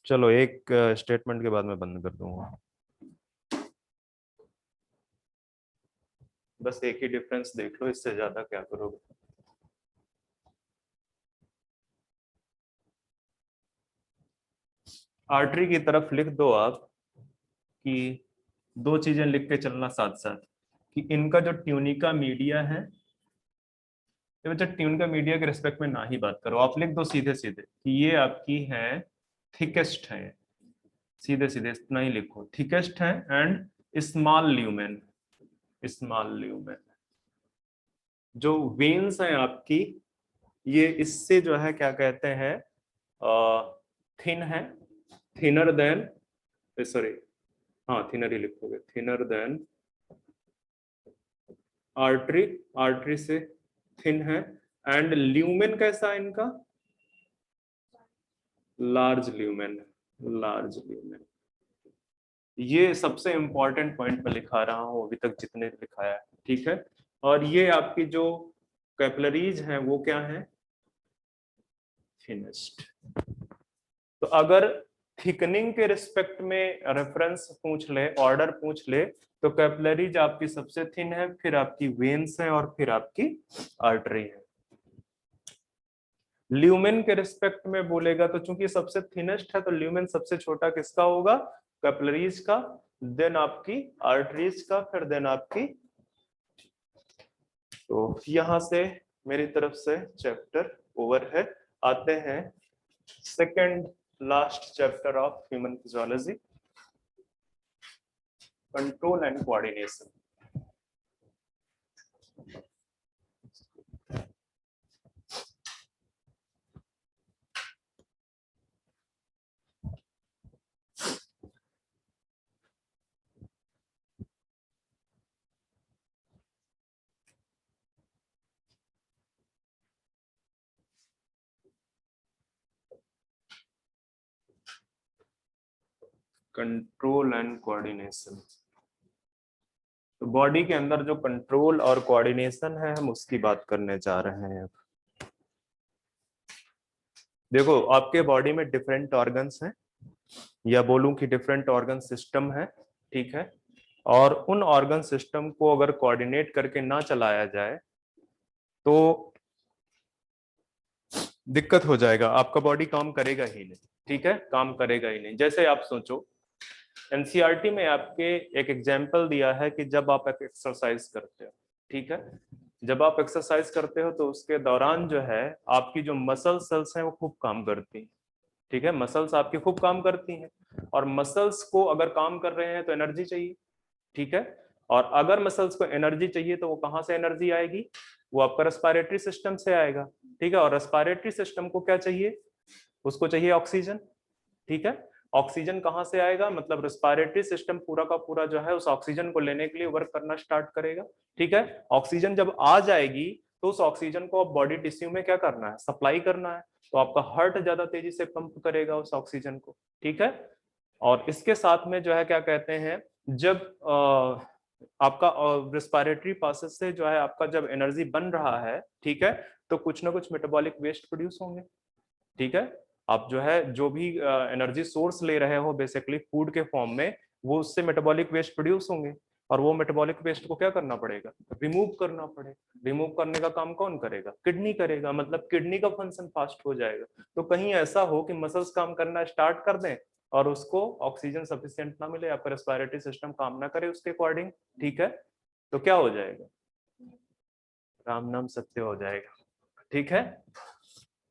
चलो एक स्टेटमेंट के बाद मैं बंद कर दूंगा। बस एक ही डिफरेंस देख लो, इससे ज्यादा क्या करोगे। आर्टरी की तरफ लिख दो आप कि दो चीजें लिख के चलना साथ साथ, कि इनका जो ट्यूनिका मीडिया है, ये बच्चा ट्यूनिका मीडिया के रिस्पेक्ट में ना ही बात करो, आप लिख दो सीधे सीधे कि ये आपकी है थिकेस्ट है, सीधे सीधे इतना ही लिखो, थिकेस्ट है and small lumen, small lumen. जो वेन्स है आपकी, ये इससे जो है क्या कहते हैं, थिन है, थिनर देन, सॉरी, हाँ थिनर ही लिखोगे, थिनर देन आर्टरी, आर्टरी से थिन है। एंड ल्यूमेन कैसा है इनका, लार्ज ल्यूमेन, लार्ज ल्यूमेन। ये सबसे इंपॉर्टेंट पॉइंट मैं लिखा रहा हूं अभी तक जितने लिखाया है। ठीक है, और ये आपकी जो कैपिलरीज हैं वो क्या है, थिनेस्ट। तो अगर थिकनिंग के रिस्पेक्ट में रेफरेंस पूछ ले, ऑर्डर पूछ ले, तो कैपिलरीज आपकी सबसे थिन है, फिर आपकी वेन्स है, और फिर आपकी आर्टरी है। ल्यूमेन के रिस्पेक्ट में बोलेगा तो चूंकि सबसे थिनेस्ट है तो ल्यूमेन सबसे छोटा किसका होगा, कैपिलरीज का, देन आपकी आर्टरीज का, फिर देन आपकी। तो यहां से मेरी तरफ से चैप्टर ओवर है। आते हैं second last chapter of human physiology, control and coordination. Control and coordination. तो बॉडी के अंदर जो कंट्रोल और कोऑर्डिनेशन है, हम उसकी बात करने जा रहे हैं। देखो, आपके बॉडी में डिफरेंट ऑर्गन्स हैं, या बोलूं कि डिफरेंट ऑर्गन सिस्टम है, ठीक है। और उन ऑर्गन सिस्टम को अगर कोऑर्डिनेट करके ना चलाया जाए तो दिक्कत हो जाएगा, आपका बॉडी काम करेगा ही नहीं, ठीक है, काम करेगा ही नहीं। जैसे आप सोचो, एनसीईआरटी में आपके एक एग्जाम्पल दिया है कि जब आप एक एक्सरसाइज करते हो, ठीक है, जब आप एक्सरसाइज करते हो तो उसके दौरान जो है आपकी जो मसल सेल्स हैं वो खूब काम करती हैं, ठीक है, मसल्स आपकी खूब काम करती हैं। और मसल्स को अगर काम कर रहे हैं तो एनर्जी चाहिए, ठीक है। और अगर मसल्स को एनर्जी चाहिए तो वो कहाँ से एनर्जी आएगी, वो आपका रेस्पिरेटरी सिस्टम से आएगा, ठीक है। और रेस्पिरेटरी सिस्टम को क्या चाहिए, उसको चाहिए ऑक्सीजन, ठीक है। ऑक्सीजन कहाँ से आएगा, मतलब रेस्पिरेटरी सिस्टम पूरा का पूरा जो है उस ऑक्सीजन को लेने के लिए वर्क करना स्टार्ट करेगा, ठीक है। ऑक्सीजन जब आ जाएगी तो उस ऑक्सीजन को अब बॉडी टिश्यू में क्या करना है, सप्लाई करना है। तो आपका हार्ट ज्यादा तेजी से पंप करेगा उस ऑक्सीजन को, ठीक है। और इसके साथ में जो है क्या कहते हैं, जब आपका रेस्पिरेटरी प्रोसेस से जो है आपका जब एनर्जी बन रहा है, ठीक है, तो कुछ ना कुछ मेटाबॉलिक वेस्ट प्रोड्यूस होंगे, ठीक है। आप जो है जो भी एनर्जी सोर्स ले रहे हो बेसिकली फूड के फॉर्म में, वो उससे मेटाबॉलिक वेस्ट प्रोड्यूस होंगे। और वो मेटाबॉलिक वेस्ट को क्या करना पड़ेगा, रिमूव करना पड़ेगा। रिमूव करने का काम कौन करेगा, किडनी करेगा, मतलब किडनी का फंक्शन फास्ट हो जाएगा। तो कहीं ऐसा हो कि मसल्स काम करना स्टार्ट कर दें और उसको ऑक्सीजन सफिशिएंट ना मिले, आपका रेस्पिरेटरी सिस्टम काम ना करे उसके अकॉर्डिंग, ठीक है, तो क्या हो जाएगा, राम नाम सत्य हो जाएगा, ठीक है।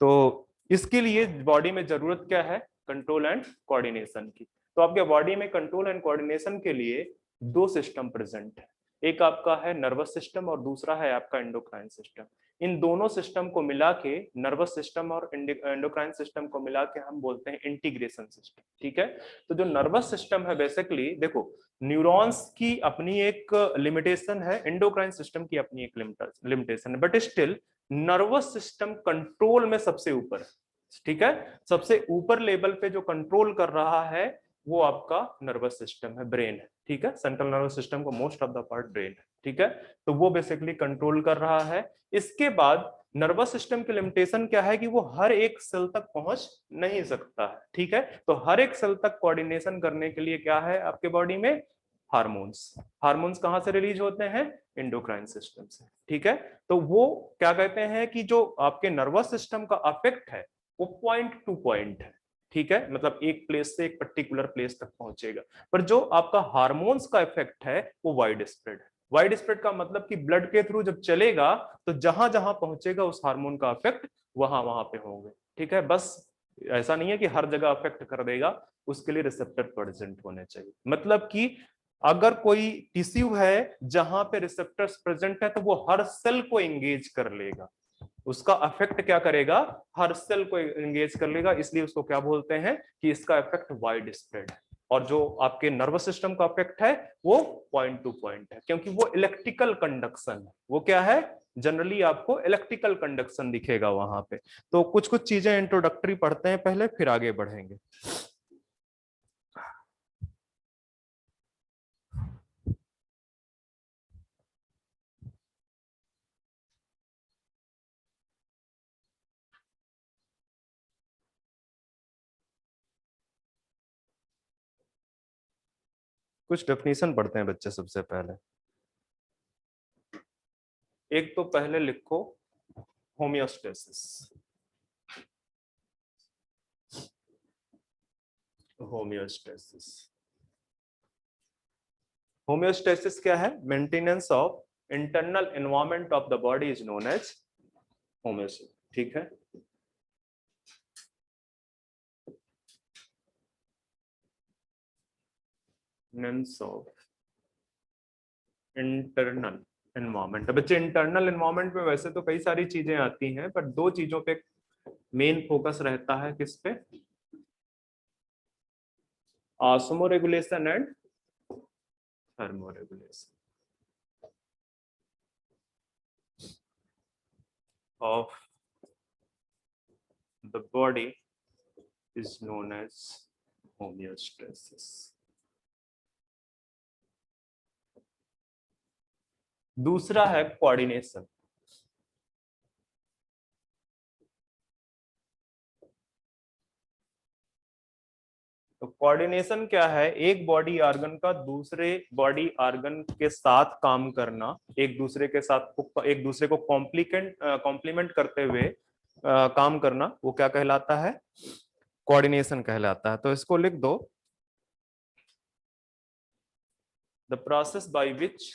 तो इसके लिए बॉडी में जरूरत क्या है, कंट्रोल एंड कोऑर्डिनेशन की। तो आपके बॉडी में कंट्रोल एंड कोऑर्डिनेशन के लिए दो सिस्टम प्रेजेंट है, एक आपका है नर्वस सिस्टम और दूसरा है आपका एंडोक्राइन सिस्टम। इन दोनों सिस्टम को मिला के, नर्वस सिस्टम और एंडोक्राइन सिस्टम को मिला के हम बोलते हैं इंटीग्रेशन सिस्टम, ठीक है। तो जो नर्वस सिस्टम है बेसिकली, देखो, न्यूरॉन्स की अपनी एक लिमिटेशन है, एंडोक्राइन सिस्टम की अपनी एक लिमिटेशन है, but still nervous system control में सबसे ऊपर है, ठीक है। सबसे ऊपर लेवल पे जो कंट्रोल कर रहा है वो आपका नर्वस सिस्टम है, ब्रेन है, ठीक है। सेंट्रल नर्वस सिस्टम को most of the part brain है, ठीक है। तो वो बेसिकली कंट्रोल कर रहा है। इसके बाद नर्वस सिस्टम की लिमिटेशन क्या है कि वो हर एक सेल तक पहुंच नहीं सकता है, ठीक है। तो हर एक सेल तक कोऑर्डिनेशन करने के लिए क्या है आपके बॉडी में, हार्मोन्स। हार्मोन्स कहां से रिलीज होते हैं, एंडोक्राइन सिस्टम से, ठीक है। तो वो क्या कहते हैं कि जो आपके नर्वस सिस्टम का अफेक्ट है वो पॉइंट टू पॉइंट है, ठीक है, मतलब एक प्लेस से एक पर्टिकुलर प्लेस तक पहुंचेगा। पर जो आपका हार्मोन्स का इफेक्ट है वो वाइड स्प्रेड है। वाइड स्प्रेड का मतलब कि ब्लड के थ्रू जब चलेगा तो जहां जहां पहुंचेगा उस हार्मोन का इफेक्ट वहां वहां पे होंगे, ठीक है। बस ऐसा नहीं है कि हर जगह अफेक्ट कर देगा, उसके लिए रिसेप्टर प्रेजेंट होने चाहिए। मतलब कि अगर कोई टिश्यू है जहां पे रिसेप्टर्स प्रेजेंट है तो वो हर सेल को एंगेज कर लेगा, उसका इफेक्ट क्या करेगा, हर सेल को एंगेज कर लेगा, इसलिए उसको क्या बोलते हैं कि इसका इफेक्ट वाइड स्प्रेड है। और जो आपके नर्वस सिस्टम का इफेक्ट है वो पॉइंट टू पॉइंट है, क्योंकि वो इलेक्ट्रिकल कंडक्शन है, वो क्या है, जनरली आपको इलेक्ट्रिकल कंडक्शन दिखेगा वहां पे। तो कुछ कुछ चीजें इंट्रोडक्टरी पढ़ते हैं पहले, फिर आगे बढ़ेंगे। कुछ डेफिनेशन पढ़ते हैं बच्चे सबसे पहले। एक तो पहले लिखो होमियोस्टेसिस। होमियोस्टेसिस, होमियोस्टेसिस क्या है? Maintenance of internal environment of the body is known as homeostasis. ठीक है, मेंटेनेंस ऑफ इंटरनल एनवायरनमेंट। बच्चे इंटरनल एनवायरनमेंट में वैसे तो कई सारी चीजें आती हैं, पर दो चीजों पे मेन फोकस रहता है। किस पे? Osmoregulation and thermoregulation of the body is known as homeostasis. दूसरा है कोऑर्डिनेशन। तो कोऑर्डिनेशन क्या है? एक बॉडी ऑर्गन का दूसरे बॉडी ऑर्गन के साथ काम करना, एक दूसरे के साथ एक दूसरे को कॉम्प्लीमेंट करते हुए काम करना, वो क्या कहलाता है? कोऑर्डिनेशन कहलाता है। तो इसको लिख दो, the process by which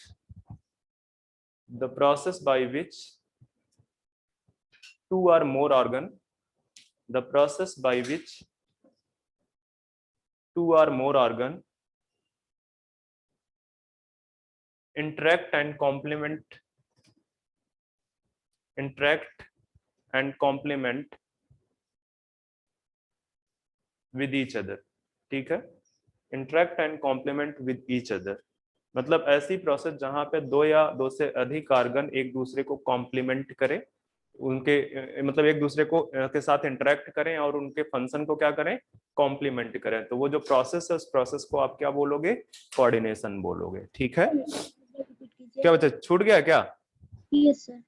two or more organ, the process by which two or more organ interact and complement with each other। ठीक है, interact and complement with each other मतलब ऐसी प्रोसेस जहां पे दो या दो से अधिक ऑर्गन एक दूसरे को कॉम्प्लीमेंट करें, उनके मतलब एक दूसरे को के साथ इंटरेक्ट करें और उनके फंक्शन को क्या करें? कॉम्प्लीमेंट करें। तो वो जो प्रोसेस है, उस प्रोसेस को आप क्या बोलोगे? कोऑर्डिनेशन बोलोगे। ठीक है, क्या बच्चा छूट गया क्या? Yes sir.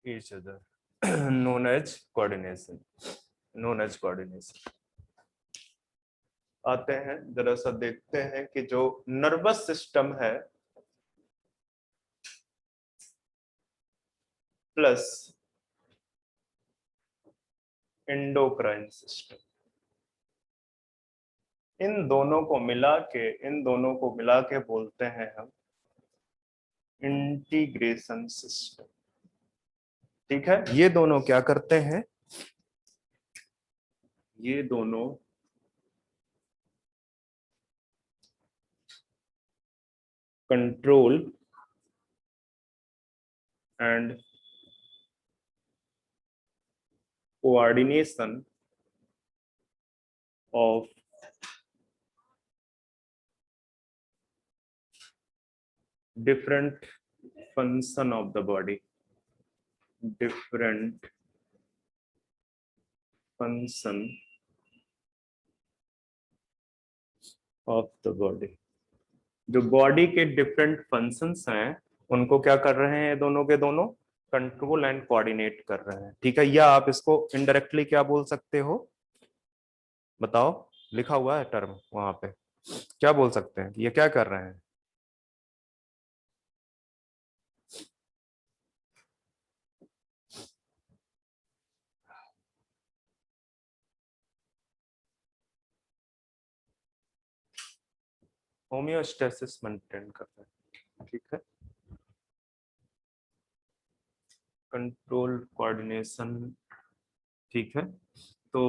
each other known as coordination, आते हैं जरा सा देखते हैं कि जो नर्वस सिस्टम है प्लस एंडोक्राइन सिस्टम, इन दोनों को मिला के बोलते हैं हम इंटीग्रेशन सिस्टम। ठीक है, ये दोनों क्या करते हैं? ये दोनों control and coordination of different function of the body, different function of the body। जो बॉडी के डिफरेंट फंक्शंस हैं उनको क्या कर रहे हैं? दोनों के दोनों कंट्रोल एंड कोऑर्डिनेट कर रहे हैं। ठीक है, या आप इसको इनडायरेक्टली क्या बोल सकते हो? बताओ, लिखा हुआ है टर्म वहां पे, क्या बोल सकते हैं? ये क्या कर रहे हैं? होमियोस्टेसिस मेंटेन कर रहे हैं। ठीक है, कंट्रोल कोऑर्डिनेशन। ठीक है, तो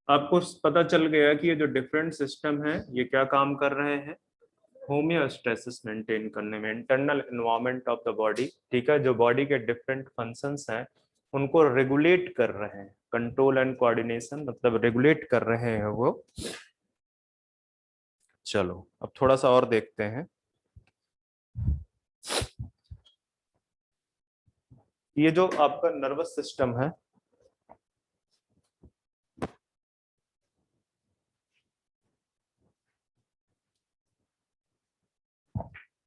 आपको पता चल गया कि ये जो डिफरेंट सिस्टम है ये क्या काम कर रहे हैं? होमियोस्टेसिस मेंटेन करने में, internal environment of the body. ठीक है, जो बॉडी के डिफरेंट फंक्शंस हैं उनको रेगुलेट कर रहे हैं। कंट्रोल एंड कोऑर्डिनेशन, मतलब रेगुलेट कर रहे हैं वो। चलो अब थोड़ा सा और देखते हैं। ये जो आपका नर्वस सिस्टम है,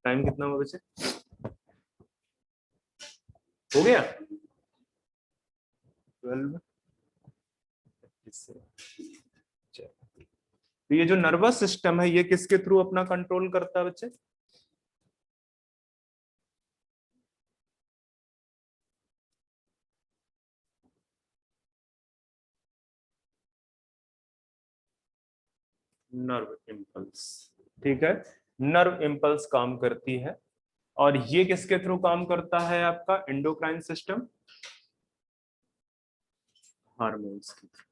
टाइम कितना हुआ बच्चे? हो गया 12। तो ये जो नर्वस सिस्टम है ये किसके थ्रू अपना कंट्रोल करता है बच्चे? Nerve impulse. ठीक है, नर्व इम्पल्स काम करती है। और ये किसके थ्रू काम करता है? आपका एंडोक्राइन सिस्टम, हार्मोन्स के थ्रू,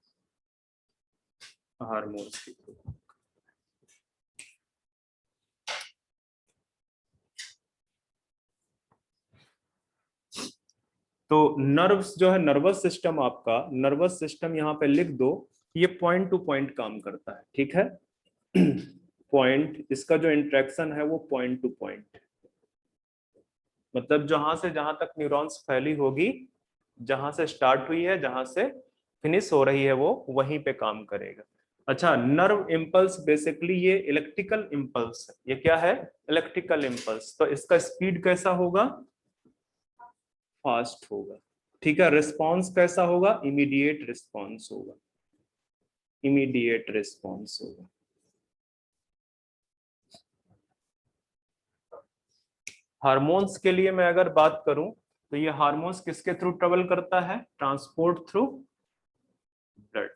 हार्मोन्स के थ्रू। तो नर्व्स जो है, नर्वस सिस्टम, आपका नर्वस सिस्टम यहाँ पे लिख दो, ये पॉइंट टू पॉइंट काम करता है। ठीक है, पॉइंट, इसका जो इंटरेक्शन है वो पॉइंट टू पॉइंट, मतलब जहां से जहां तक न्यूरॉन्स फैली होगी, जहां से स्टार्ट हुई है जहां से फिनिश हो रही है वो वहीं पे काम करेगा। अच्छा, नर्व इम्पल्स बेसिकली ये इलेक्ट्रिकल इम्पल्स है। ये क्या है? Electrical impulse. तो इसका स्पीड कैसा होगा? फास्ट होगा। ठीक है, रिस्पॉन्स कैसा होगा? इमीडिएट रिस्पॉन्स होगा, इमीडिएट रिस्पॉन्स होगा। हार्मोन्स के लिए मैं अगर बात करूं तो ये हार्मोन्स किसके थ्रू ट्रेवल करता है? Transport through blood.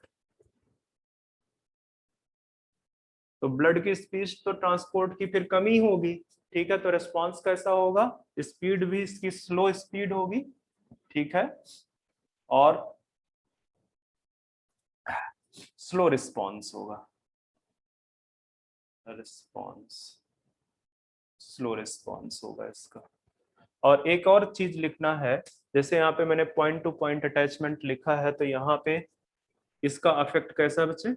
तो ब्लड की स्पीड तो ट्रांसपोर्ट की फिर कमी होगी। ठीक है, तो रिस्पॉन्स कैसा होगा? स्पीड भी इसकी स्लो स्पीड होगी। ठीक है, और स्लो रिस्पॉन्स होगा, रिस्पॉन्स, स्लो रिस्पॉन्स होगा इसका। और एक और चीज लिखना है, जैसे यहाँ पे मैंने पॉइंट टू पॉइंट अटैचमेंट लिखा है, तो यहाँ पे इसका अफेक्ट कैसा बचे?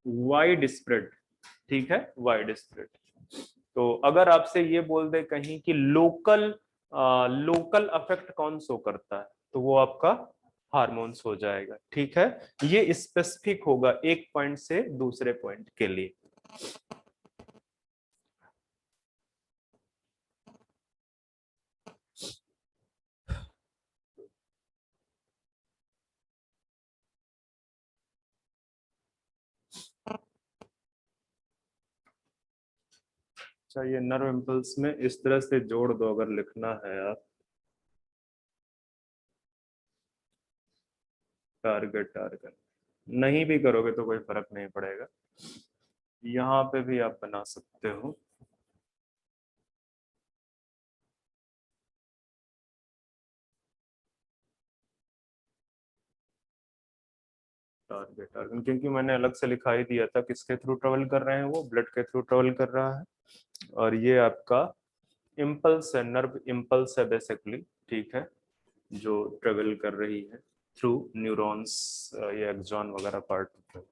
Wide spread. ठीक है, वाइड स्प्रेड। तो अगर आपसे ये बोल दे कहीं कि लोकल, लोकल अफेक्ट कौन सो करता है, तो वो आपका हार्मोन्स हो जाएगा। ठीक है, ये स्पेसिफिक होगा एक पॉइंट से दूसरे पॉइंट के लिए। अच्छा, ये नर्व इम्पल्स में इस तरह से जोड़ दो अगर लिखना है आप, टारगेट टारगेट। नहीं भी करोगे तो कोई फर्क नहीं पड़ेगा, यहाँ पे भी आप बना सकते हो। टारगेट टारगेट, क्योंकि मैंने अलग से लिखा ही दिया था किसके थ्रू ट्रेवल कर रहे हैं, वो ब्लड के थ्रू ट्रेवल कर रहा है। और ये आपका इम्पल्स है, नर्व इम्पल्स है बेसिकली। ठीक है, जो ट्रेवल कर रही है थ्रू न्यूरॉन्स, ये एक्सॉन वगैरह पार्ट है।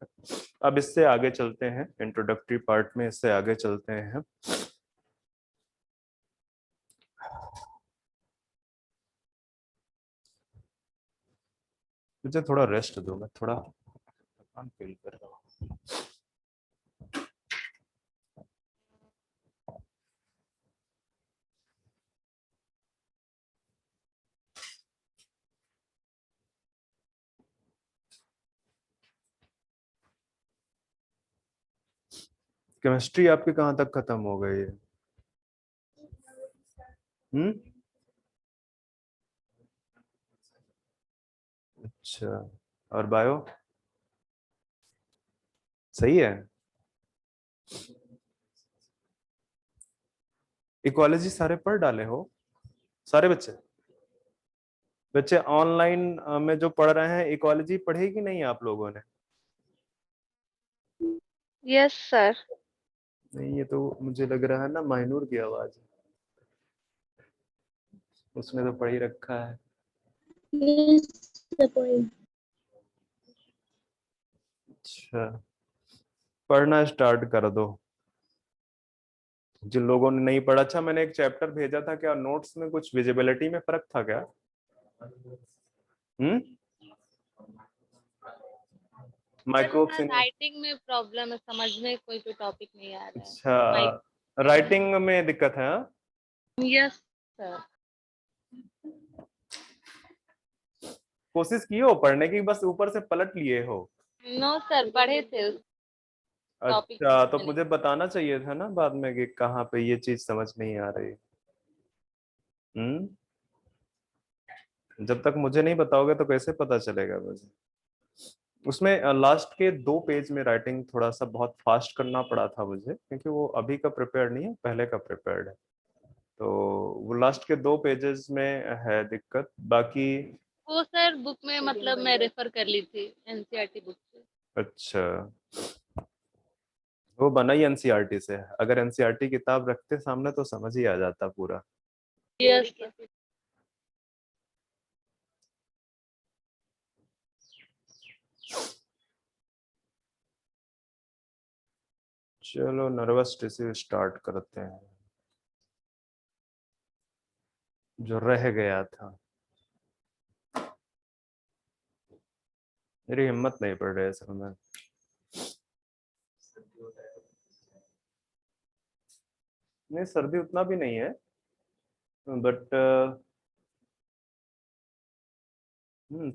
अब इससे आगे चलते हैं, इंट्रोडक्टरी पार्ट में इससे आगे चलते हैं। मुझे थोड़ा रेस्ट दो, मैं थोड़ा थकान फील कर रहा हूँ। केमिस्ट्री आपकी कहाँ तक खत्म हो गई है? हम्म, अच्छा, और बायो सही है? इकोलॉजी सारे पढ़ डाले हो सारे बच्चे? बच्चे ऑनलाइन में जो पढ़ रहे हैं, इकोलॉजी पढ़ी कि नहीं आप लोगों ने? Yes sir. नहीं, ये तो मुझे लग रहा है ना माइनूर की आवाज है। उसने तो पढ़ ही रखा है। Yes, sir, पढ़ी। अच्छा, पढ़ना स्टार्ट कर दो जिन लोगों ने नहीं पढ़ा। अच्छा, मैंने एक चैप्टर भेजा था, क्या नोट्स में कुछ विजिबिलिटी में फर्क था क्या? हम्म, माइक्रोब्स इन। राइटिंग में प्रॉब्लम है, समझ में कोई भी टॉपिक नहीं आ रहा है। अच्छा, राइटिंग में दिक्कत है, हाँ? Yes sir. कोशिश की हो पढ़ने की, बस ऊपर से पलट लिए हो? नो सर, पढ़े थे उस टॉपिक अच्छा, तो में। मुझे बताना चाहिए था ना बाद में कि कहाँ पे ये चीज समझ नहीं आ रही। हम्म, जब तक मुझे नहीं बताओगे तो कैसे पता चलेगा मुझे? उसमें लास्ट के 2 पेज में राइटिंग थोड़ा सा बहुत फास्ट करना पड़ा था मुझे, क्योंकि वो अभी का प्रिपेयर्ड नहीं है, पहले का प्रिपेयर्ड है। तो वो लास्ट के 2 पेजेस में है दिक्कत, बाकी। वो सर बुक में मतलब मैं रेफर कर ली थी एनसीईआरटी बुक से। अच्छा, वो बना ही एनसीईआरटी से है। अगर एनसीईआरटी किताब रखते सामने तो समझ ही आ जाता पूरा। यस। चलो, नर्वस टिश्यू स्टार्ट करते हैं, जो रह गया था। मेरी हिम्मत नहीं पड़ रही है असल में। नहीं, सर्दी उतना भी नहीं है, बट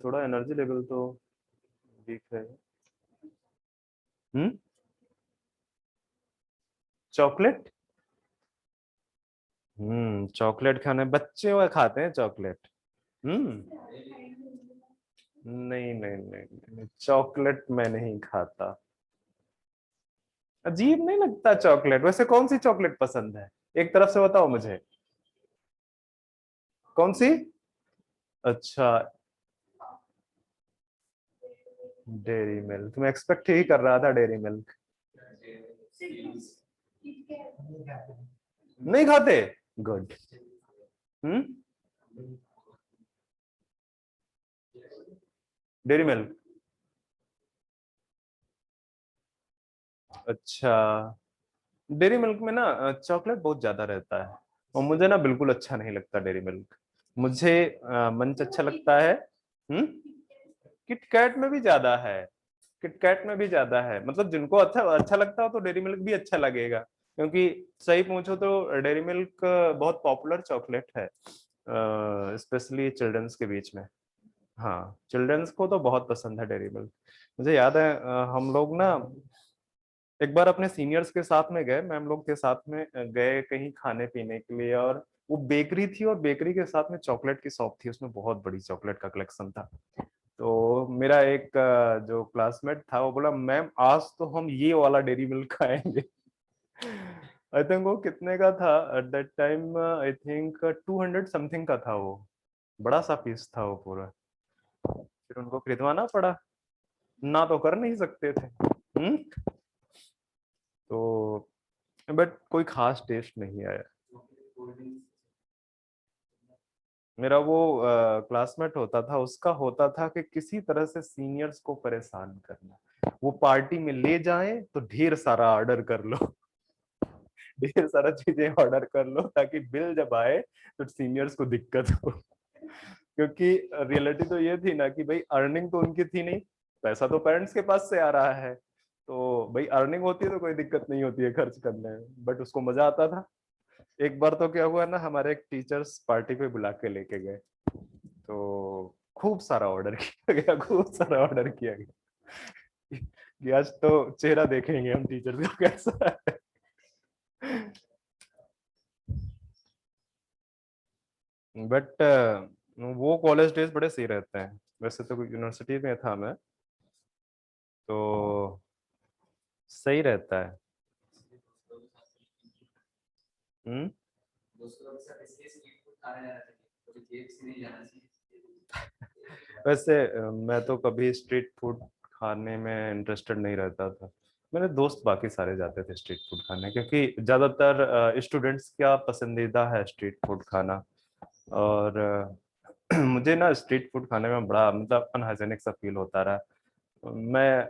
थोड़ा एनर्जी लेवल तो वीक है। चॉकलेट। चॉकलेट खाने बच्चे वो खाते हैं चॉकलेट। हम्म, नहीं नहीं नहीं नहीं, चॉकलेट मैं नहीं खाता। अजीब नहीं लगता चॉकलेट? वैसे कौन सी चॉकलेट पसंद है, एक तरफ से बताओ मुझे, कौन सी? अच्छा, डेयरी मिल्क। मैं एक्सपेक्ट ही कर रहा था डेयरी मिल्क। नहीं खाते? गुड। हम्म, डेयरी मिल्क। अच्छा, डेयरी मिल्क में ना चॉकलेट बहुत ज्यादा रहता है, और मुझे ना बिल्कुल अच्छा नहीं लगता डेयरी मिल्क। मुझे मंच अच्छा लगता है। हम्म, किटकैट में भी ज्यादा है। किटकैट में भी ज्यादा है, मतलब जिनको अच्छा अच्छा लगता हो तो डेयरी मिल्क भी अच्छा लगेगा, क्योंकि सही पूछो तो डेयरी मिल्क बहुत पॉपुलर चॉकलेट है, स्पेशली चिल्ड्रंस के बीच में। हाँ, चिल्ड्रंस को तो बहुत पसंद है डेयरी मिल्क। मुझे याद है हम लोग ना एक बार अपने सीनियर्स के साथ में गए, मैम लोग के साथ में गए कहीं खाने पीने के लिए, और वो बेकरी थी, और बेकरी के साथ में चॉकलेट की शॉप थी, उसमें बहुत बड़ी चॉकलेट का कलेक्शन था। तो मेरा एक जो क्लासमेट था वो बोला, मैम आज तो हम ये वाला डेयरी मिल्क खाएंगे। आई थिंक वो कितने का था at that time, I think 200 something का था वो। बड़ा सा पीस था वो पूरा। फिर उनको खरीदवाना पड़ा, ना तो कर नहीं सकते थे। तो बट कोई खास टेस्ट नहीं आया। मेरा वो क्लासमेट होता था, उसका होता था कि किसी तरह से सीनियर्स को परेशान करना। वो पार्टी में ले जाएं तो ढेर सारा ऑर्डर कर लो। ढेर सारा चीजें ऑर्डर कर लो, ताकि बिल जब आए तो सीनियर्स को दिक्कत हो। क्योंकि रियलिटी तो ये थी ना कि भाई अर्निंग तो उनकी थी नहीं, पैसा तो पेरेंट्स के पास से आ रहा है, तो भाई अर्निंग होती है तो कोई दिक्कत नहीं होती है खर्च करने में, बट उसको मजा आता था। एक बार तो क्या हुआ ना, हमारे एक टीचर्स पार्टी पे बुला के लेके गए, तो खूब सारा ऑर्डर किया गया, खूब सारा ऑर्डर किया गया कि आज तो चेहरा देखेंगे हम टीचर का कैसा है। बट वो कॉलेज डेज बड़े सही रहते हैं। वैसे तो यूनिवर्सिटी में था मैं, तो सही रहता है। हम्म, वैसे मैं तो कभी स्ट्रीट फूड खाने में इंटरेस्टेड नहीं रहता था। मेरे दोस्त बाकी सारे जाते थे स्ट्रीट फूड खाने, क्योंकि ज्यादातर स्टूडेंट्स का पसंदीदा है स्ट्रीट फूड खाना। और मुझे ना स्ट्रीट फूड खाने में बड़ा मतलब अनहाइजेनिक सा फील होता रहा। मैं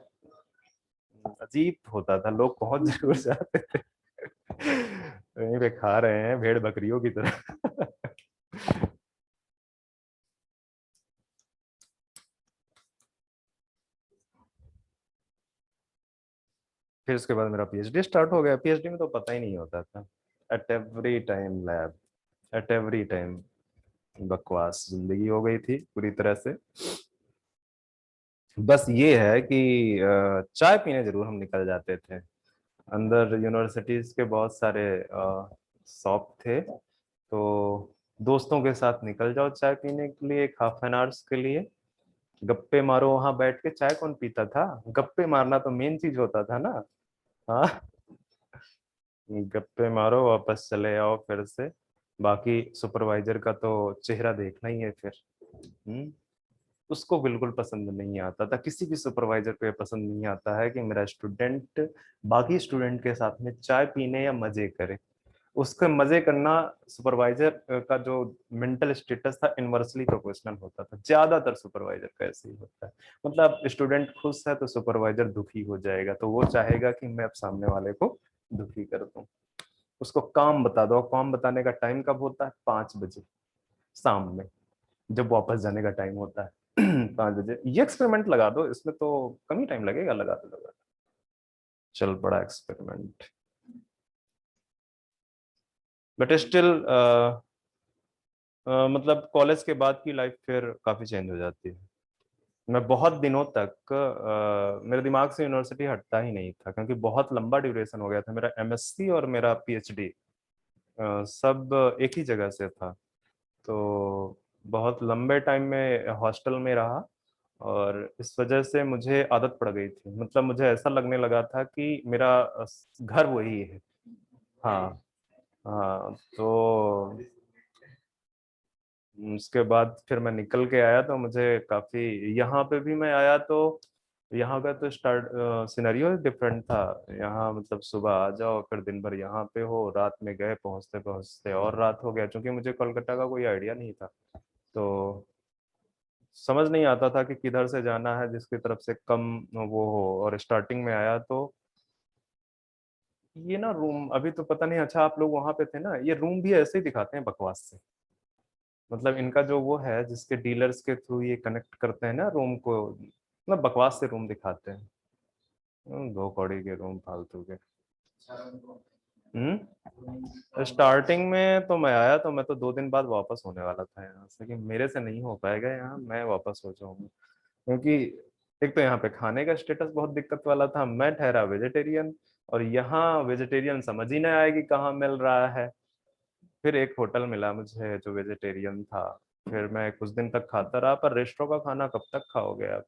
अजीब होता था, लोग पहुंच जरूर जाते थे, वहीं पे खा रहे हैं भेड़ बकरियों की तरह। फिर उसके बाद मेरा पीएचडी स्टार्ट हो गया। पीएचडी में तो पता ही नहीं होता था, at every time lab, at every time बकवास जिंदगी हो गई थी पूरी तरह से। बस ये है कि चाय पीने जरूर हम निकल जाते थे। अंदर यूनिवर्सिटीज के बहुत सारे शॉप थे, तो दोस्तों के साथ निकल जाओ चाय पीने के लिए, एक हाफ एन आवर्स के लिए। गप्पे मारो, वहां बैठ के चाय कौन पीता था, गप्पे मारना तो मेन चीज होता था ना। हाँ, गप्पे मारो वापस चले आओ फिर से। बाकी सुपरवाइजर का तो चेहरा देखना ही है फिर। हम्म। उसको बिल्कुल पसंद नहीं आता था, किसी भी सुपरवाइजर को ये पसंद नहीं आता है कि मेरा स्टूडेंट बाकी स्टूडेंट के साथ में चाय पीने या मजे करे। उसके मजे करना सुपरवाइजर का जो मेंटल स्टेटस था इनवर्सली प्रोपोर्शनल होता था। ज्यादातर सुपरवाइजर का ऐसे ही होता है, मतलब स्टूडेंट खुश है तो सुपरवाइजर दुखी हो जाएगा, तो वो चाहेगा कि मैं अब सामने वाले को दुखी कर दूं। उसको काम बता दो, काम बताने का टाइम कब होता है, 5 बजे शाम में, जब वापस जाने का टाइम होता है। 5 बजे ये एक्सपेरिमेंट लगा दो, इसमें तो कम ही टाइम लगेगा लगाते लगाते। चल बड़ा एक्सपेरिमेंट। बट स्टिल मतलब कॉलेज के बाद की लाइफ फिर काफी चेंज हो जाती है। मैं बहुत दिनों तक मेरे दिमाग से यूनिवर्सिटी हटता ही नहीं था, क्योंकि बहुत लंबा ड्यूरेशन हो गया था मेरा एमएससी और मेरा पीएचडी सब एक ही जगह से था। तो बहुत लंबे टाइम में हॉस्टल में रहा, और इस वजह से मुझे आदत पड़ गई थी। मतलब मुझे ऐसा लगने लगा था कि मेरा घर वही है। हाँ। हाँ, तो उसके बाद फिर मैं निकल के आया तो मुझे काफी, यहाँ पे भी मैं आया तो यहाँ का तो स्टार्ट सिनेरियो डिफरेंट था। यहाँ मतलब सुबह आ जाओ, फिर दिन भर यहाँ पे हो, रात में गए, पहुंचते पहुंचते और रात हो गया, क्योंकि मुझे कोलकाता का कोई आइडिया नहीं था। तो समझ नहीं आता था कि किधर से जाना है जिसकी तरफ से कम वो हो। और स्टार्टिंग में आया तो ये ना रूम, अभी तो पता नहीं, अच्छा आप लोग वहां पे थे ना, ये रूम भी ऐसे ही दिखाते हैं बकवास से। मतलब इनका जो वो है जिसके डीलर्स के थ्रू ये कनेक्ट करते हैं ना रूम को, मतलब बकवास से रूम दिखाते हैं। दो कौड़ी के रूम फालतू के। स्टार्टिंग में तो मैं आया तो मैं तो 2 दिन बाद वापस होने वाला था यहाँ से, कि मेरे से नहीं हो पाएगा यहाँ, मैं वापस हो जाऊंगा। क्योंकि एक तो यहाँ पे खाने का स्टेटस बहुत दिक्कत वाला था, मैं ठहरा वेजिटेरियन, और यहाँ वेजिटेरियन समझ ही नहीं आया कि कहाँ मिल रहा है। फिर एक होटल मिला मुझे जो वेजिटेरियन था, फिर मैं कुछ दिन तक खाता रहा, पर रेस्टोरेंट का खाना कब तक खाओगे आप।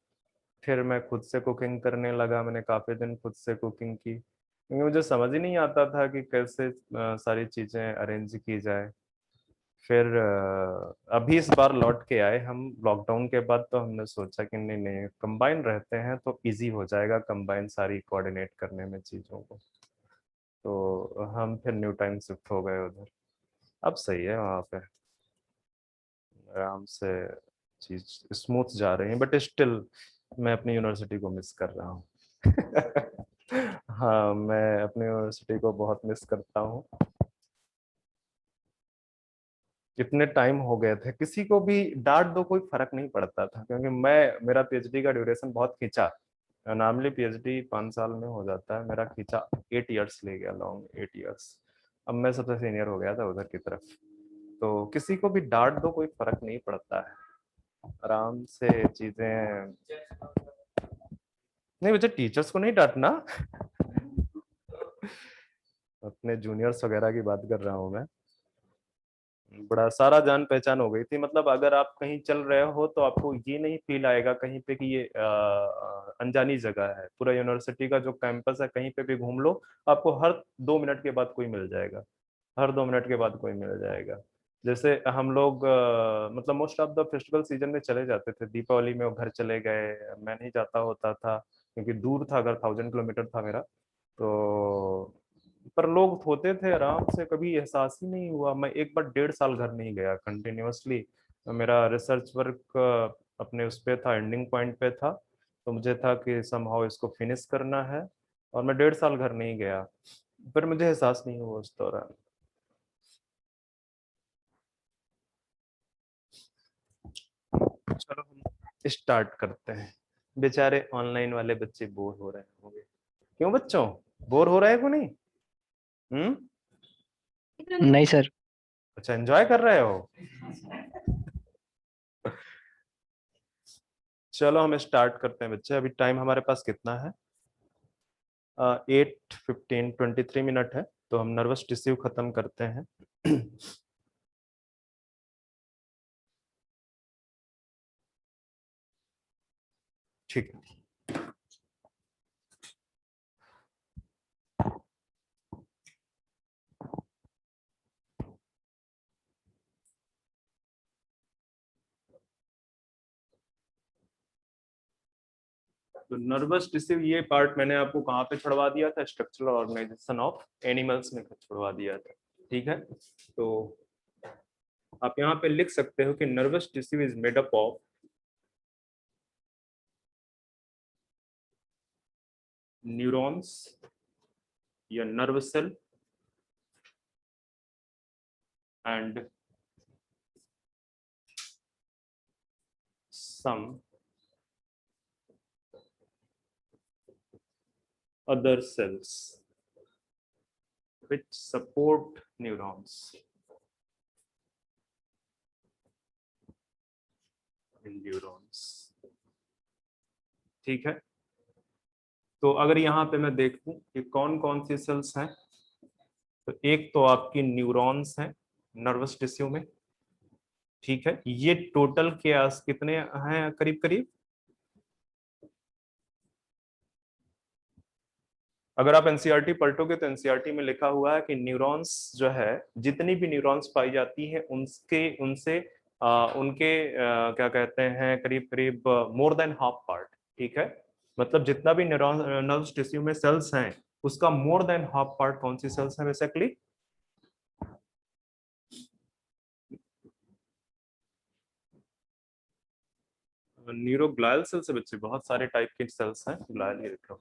फिर मैं खुद से कुकिंग करने लगा, मैंने काफी दिन खुद से कुकिंग की, क्योंकि मुझे समझ ही नहीं आता था कि कैसे सारी चीजें अरेंज की जाए। फिर अभी इस बार लौट के आए हम लॉकडाउन के बाद, तो हमने सोचा कि नहीं नहीं कंबाइन रहते हैं तो इजी हो जाएगा, कंबाइन सारी कोऑर्डिनेट करने में चीजों को। तो हम फिर न्यू टाइम शिफ्ट हो गए उधर। अब सही है वहाँ पे, आराम से चीज स्मूथ जा रही है, बट स्टिल मैं अपनी यूनिवर्सिटी को मिस कर रहा हूँ। हाँ, मैं अपनी यूनिवर्सिटी को बहुत मिस करता हूँ। कितने टाइम हो गए थे, किसी को भी डांट दो कोई फर्क नहीं पड़ता था, क्योंकि मैं, मेरा पीएचडी का ड्यूरेशन बहुत खींचा। नॉर्मली पीएचडी 5 साल में हो जाता है, मेरा खींचा 8 इयर्स ले गया, लॉन्ग 8 इयर्स। अब मैं सबसे सीनियर हो गया था उधर की तरफ, तो किसी को भी डांट दो कोई फर्क नहीं पड़ता है, आराम से चीजें। नहीं, मुझे टीचर्स को नहीं डांटना, अपने जूनियर्स वगैरह की बात कर रहा हूँ मैं। बड़ा सारा जान पहचान हो गई थी, मतलब अगर आप कहीं चल रहे हो तो आपको ये नहीं फील आएगा कहीं पे कि ये अनजानी जगह है। पूरा यूनिवर्सिटी का जो कैंपस है, कहीं पे भी घूम लो, आपको हर 2 मिनट के बाद कोई मिल जाएगा, हर 2 मिनट के बाद कोई मिल जाएगा। जैसे हम लोग मतलब most of the festival season में चले जाते थे, दीपावली में वो घर चले गए, मैं नहीं जाता होता था क्योंकि दूर था, अगर 1000 किलोमीटर था मेरा। तो पर लोग होते थे आराम से, कभी एहसास ही नहीं हुआ। मैं एक बार 1.5 साल घर नहीं गया कंटिन्यूअसली। मेरा रिसर्च वर्क अपने उस पे था, एंडिंग पॉइंट पे था, तो मुझे था कि समहाउ इसको फिनिश करना है, और मैं 1.5 साल घर नहीं गया, पर मुझे एहसास नहीं हुआ उस दौरान। चलो हम स्टार्ट करते हैं। बेचारे ऑनलाइन वाले बच्चे बोर हो रहे होंगे। क्यों बच्चों, बोर हो रहे हैं को नहीं? नहीं सर। अच्छा, एंजॉय कर रहे हो? चलो हम स्टार्ट करते हैं बच्चे। अभी टाइम हमारे पास कितना है? 8:15, 23 मिनट है, तो हम नर्वस टिश्यू खत्म करते हैं। ठीक है। तो नर्वस टिश्यू ये पार्ट मैंने आपको कहाँ पे छुड़वा दिया था? स्ट्रक्चरल ऑर्गेनाइजेशन ऑफ एनिमल्स में छुड़वा दिया था। ठीक है, तो आप यहाँ पे लिख सकते हो कि nervous tissue is made up of neurons या nerve cell and some other cells which support neurons in neurons। ठीक है, तो अगर यहाँ पे मैं देखूं कि कौन कौन सी सेल्स हैं, तो एक तो आपकी न्यूरॉन्स हैं नर्वस टिश्यू में। ठीक है, ये टोटल कितने हैं करीब करीब? अगर आप एनसीईआरटी पलटोगे तो एनसीईआरटी में लिखा हुआ है कि न्यूरॉन्स जो है, जितनी भी न्यूरॉन्स पाई जाती है उनके उनसे उनके क्या कहते हैं, करीब करीब मोर देन हाफ पार्ट। ठीक है, मतलब जितना भी न्यूरॉन नर्व टिश्यू में सेल्स हैं, उसका मोर देन हाफ पार्ट कौन सी सेल्स हैं बेसिकली? Neuroglial cells. बच्चे बहुत सारे टाइप के सेल्स हैं, ग्लायल ही लिख रहा हूं,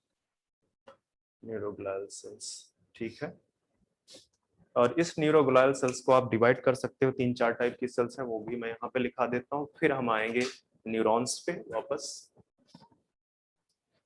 न्यूरोग्लायल सेल्स। ठीक है, और इस न्यूरोग्लायल सेल्स को आप डिवाइड कर सकते हो, 3-4 टाइप की सेल्स हैं, वो भी मैं यहाँ पे लिखा देता हूँ, फिर हम आएंगे न्यूरॉन्स पे वापस।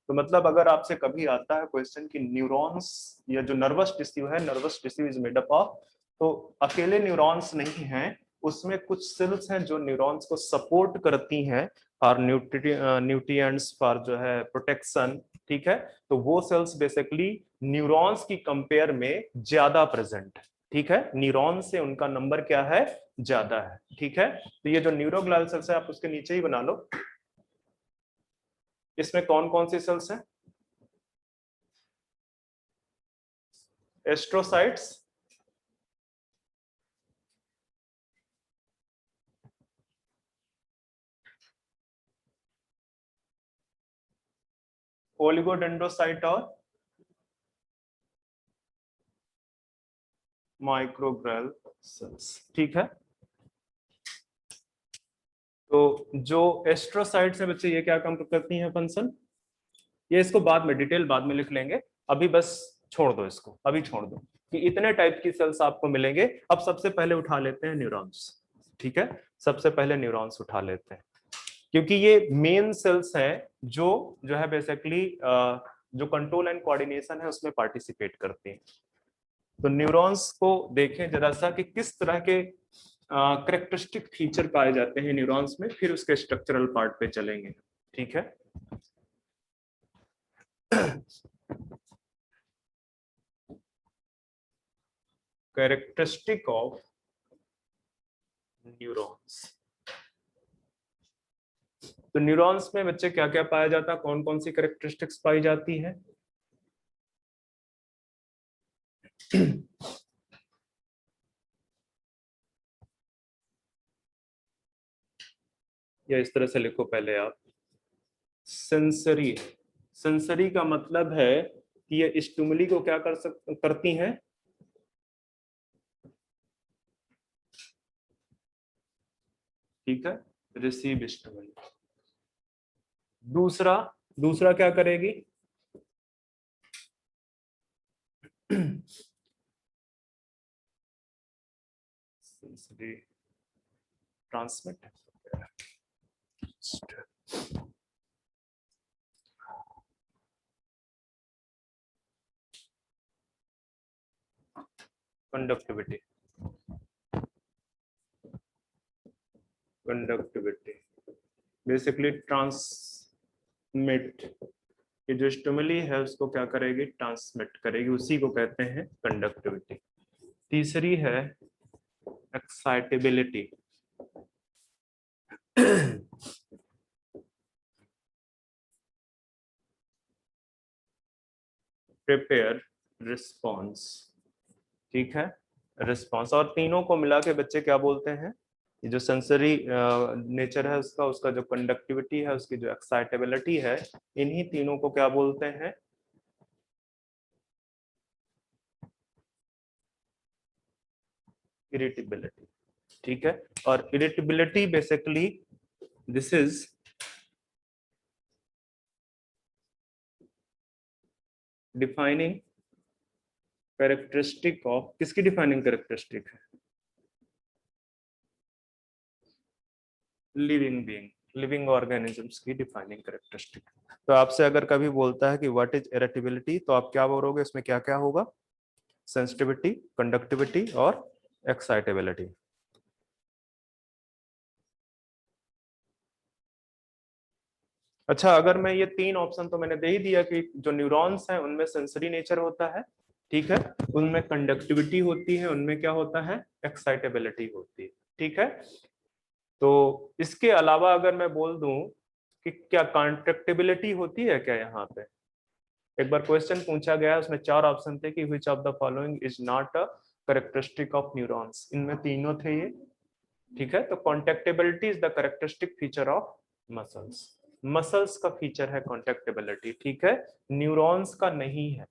तो मतलब अगर आपसे कभी आता है क्वेश्चन कि न्यूरॉन्स या जो नर्वस टिश्यू है, nervous tissue is made up of, तो अकेले न्यूरॉन्स नहीं हैं, उसमें कुछ सेल्स हैं जो न्यूरॉन्स को सपोर्ट करती हैं फॉर न्यूट्रिएंट्स, फॉर जो है प्रोटेक्शन। ठीक है, तो वो सेल्स बेसिकली न्यूरॉन्स की कंपेयर में ज्यादा प्रेजेंट है। ठीक है, न्यूरॉन से उनका नंबर क्या है? ज्यादा है। ठीक है, तो ये जो न्यूरोग्लायल सेल्स है आप उसके नीचे ही बना लो। इसमें कौन कौन सी सेल्स हैं? एस्ट्रोसाइट्स, ओलिगोडेंड्रोसाइट और माइक्रोग्लियल सेल्स। ठीक है, तो जो एस्ट्रोसाइट्स हैं बच्चे, ये क्या काम करती हैं फंक्शन? ये इसको बाद में डिटेल बाद में लिख लेंगे, अभी बस छोड़ दो इसको, अभी छोड़ दो कि इतने टाइप की सेल्स आपको मिलेंगे। अब सबसे पहले उठा लेते हैं न्यूरॉन्स। ठीक है, सबसे पहले न्यूरॉन्स उठा लेते हैं, क्योंकि ये मेन सेल्स हैं जो है बेसिकली जो कंट्रोल एंड कोऑर्डिनेशन है उसमें पार्टिसिपेट करती हैं। तो न्यूरॉन्स को देखें जरा सा कि किस तरह के करेक्टरिस्टिक फीचर पाए जाते हैं न्यूरॉन्स में, फिर उसके स्ट्रक्चरल पार्ट पे चलेंगे। ठीक है, कैरेक्टरिस्टिक ऑफ न्यूरॉन्स। तो न्यूरॉन्स में बच्चे क्या क्या पाया जाता है, कौन कौन सी कैरेक्टरिस्टिक्स पाई जाती है? या इस तरह से लिखो पहले आप, सेंसरी। सेंसरी का मतलब है कि ये स्टिमुली को क्या करती हैं? ठीक है, रिसीव स्टिमुली। दूसरा क्या करेगी? Sensory transmit, conductivity, basically transmit, ये जो स्टिमुली है उसको क्या करेगी? ट्रांसमिट करेगी, उसी को कहते हैं कंडक्टिविटी। तीसरी है एक्साइटेबिलिटी। प्रिपेयर रिस्पॉन्स, ठीक है, रिस्पॉन्स। और तीनों को मिला के बच्चे क्या बोलते हैं? ये जो सेंसरी नेचर है उसका जो कंडक्टिविटी है, उसकी जो एक्साइटेबिलिटी है, इन्हीं तीनों को क्या बोलते हैं? इरिटेबिलिटी, ठीक है। और irritability basically this is defining characteristic of, किसकी डिफाइनिंग कैरेक्टरिस्टिक है? लिविंग बीइंग, लिविंग ऑर्गेनिजम्स की डिफाइनिंग कैरेक्टरिस्टिक। तो आपसे अगर कभी बोलता है कि व्हाट इज इरिटेबिलिटी, तो आप क्या बोलोगे? इसमें क्या क्या होगा? सेंसिटिविटी, कंडक्टिविटी और एक्साइटेबिलिटी। अच्छा, अगर मैं ये तीन ऑप्शन तो मैंने दे ही दिया कि जो न्यूरॉन्स हैं उनमें सेंसरी नेचर होता है, ठीक है, उनमें कंडक्टिविटी होती है, उनमें क्या होता है? एक्साइटेबिलिटी होती है, ठीक है। तो इसके अलावा अगर मैं बोल दूं कि क्या कॉन्ट्रैक्टिबिलिटी होती है क्या यहाँ पे? एक बार क्वेश्चन पूछा गया, उसमें 4 ऑप्शन थे कि which of the following is not a characteristic of neurons, इनमें तीनों थे ये, ठीक है। तो contractibility is the characteristic feature of muscles, muscles का फीचर है कॉन्ट्रैक्टिबिलिटी, ठीक है, न्यूरॉन्स का नहीं है।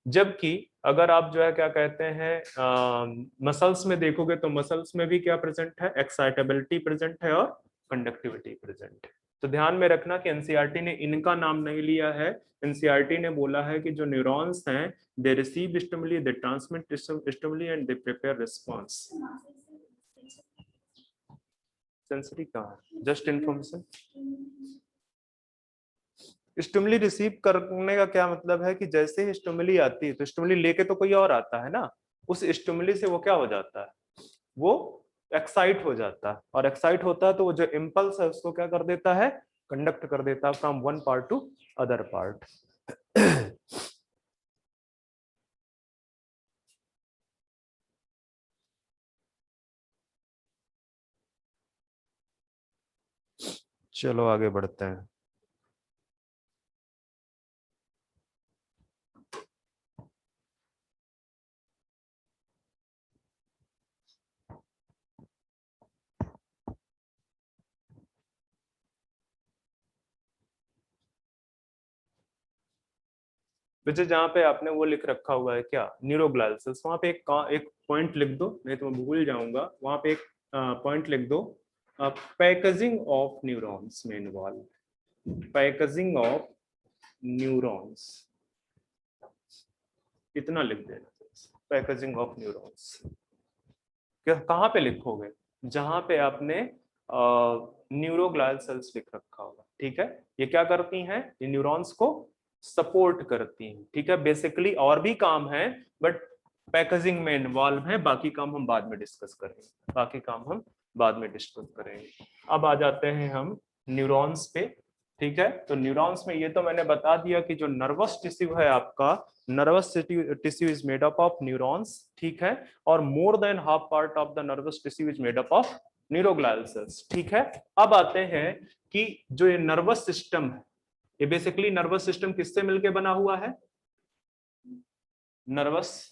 जबकि अगर आप जो है क्या कहते हैं मसल्स में देखोगे तो मसल्स में भी क्या प्रेजेंट है? एक्साइटेबिलिटी प्रेजेंट है और कंडक्टिविटी प्रेजेंट है। तो ध्यान में रखना कि एनसीईआरटी ने इनका नाम नहीं लिया है, एनसीईआरटी ने बोला है कि जो न्यूरॉन्स हैं they receive stimuli, they transmit stimuli and they prepare response. Sensory कहाँ है? Just information. स्टिमुली रिसीव करने का क्या मतलब है कि जैसे ही स्टिमुली आती है तो स्टिमुली लेके तो कोई और आता है ना, उस स्टिमुली से वो क्या हो जाता है? वो एक्साइट हो जाता है, और एक्साइट होता है तो वो जो इम्पल्स है उसको क्या कर देता है? कंडक्ट कर देता है from one part two other part. चलो आगे बढ़ते हैं। वैसे जहाँ पे आपने वो लिख रखा हुआ है क्या, न्यूरोग्लियल सेल्स, वहां पे एक पॉइंट लिख दो, नहीं तो मैं भूल जाऊंगा। वहां पे एक पॉइंट लिख दो, पैकेजिंग ऑफ न्यूरॉन्स में इन्वॉल्व, पैकेजिंग ऑफ न्यूरॉन्स, इतना लिख देना, पैकेजिंग ऑफ न्यूरॉन्स। कहाँ पे लिखोगे? जहां पे आपने न्यूरोग्लियल सेल्स लिख रखा होगा, ठीक है। ये क्या करती हैं? ये न्यूरॉन्स को सपोर्ट करती हैं, ठीक है। बेसिकली और भी काम है बट पैकेजिंग में इन्वॉल्व है, बाकी काम हम बाद में डिस्कस करेंगे, बाकी काम हम बाद में डिस्कस करेंगे। अब आ जाते हैं हम न्यूरॉन्स पे, ठीक है। तो न्यूरॉन्स में ये तो मैंने बता दिया कि जो नर्वस टिश्यू है आपका, nervous tissue is made up of neurons, ठीक है, और मोर than half part of the nervous tissue is made up of neuroglial sales, ठीक है। अब आते हैं कि जो ये नर्वस सिस्टम है, ये बेसिकली नर्वस सिस्टम किससे मिलके बना हुआ है? नर्वस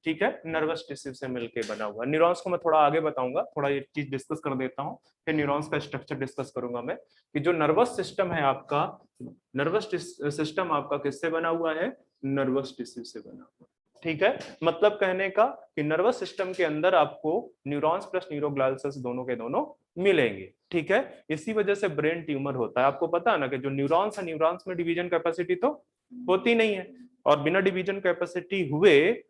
ठीक है, नर्वस टिश्यू से मिलके बना हुआ। न्यूरॉन्स को मैं थोड़ा आगे बताऊंगा, थोड़ा ये चीज डिस्कस कर देता हूँ, फिर न्यूरॉन्स का स्ट्रक्चर डिस्कस करूंगा मैं, कि जो नर्वस सिस्टम है आपका, नर्वस सिस्टम आपका किससे बना हुआ है, नर्वस टिश्यू से बना हुआ। ठीक है, मतलब कहने का कि नर्वस सिस्टम के अंदर आपको न्यूरॉन्स प्लस न्यूरोग्लियल सेल्स दोनों के दोनों मिलेंगे। ठीक है, इसी वजह से ब्रेन ट्यूमर होता है। आपको पता है ना कि जो न्यूरॉन्स है, न्यूरॉन्स में डिवीजन कैपेसिटी तो होती नहीं है, और बिना डिवीजन कैपेसिटी हुए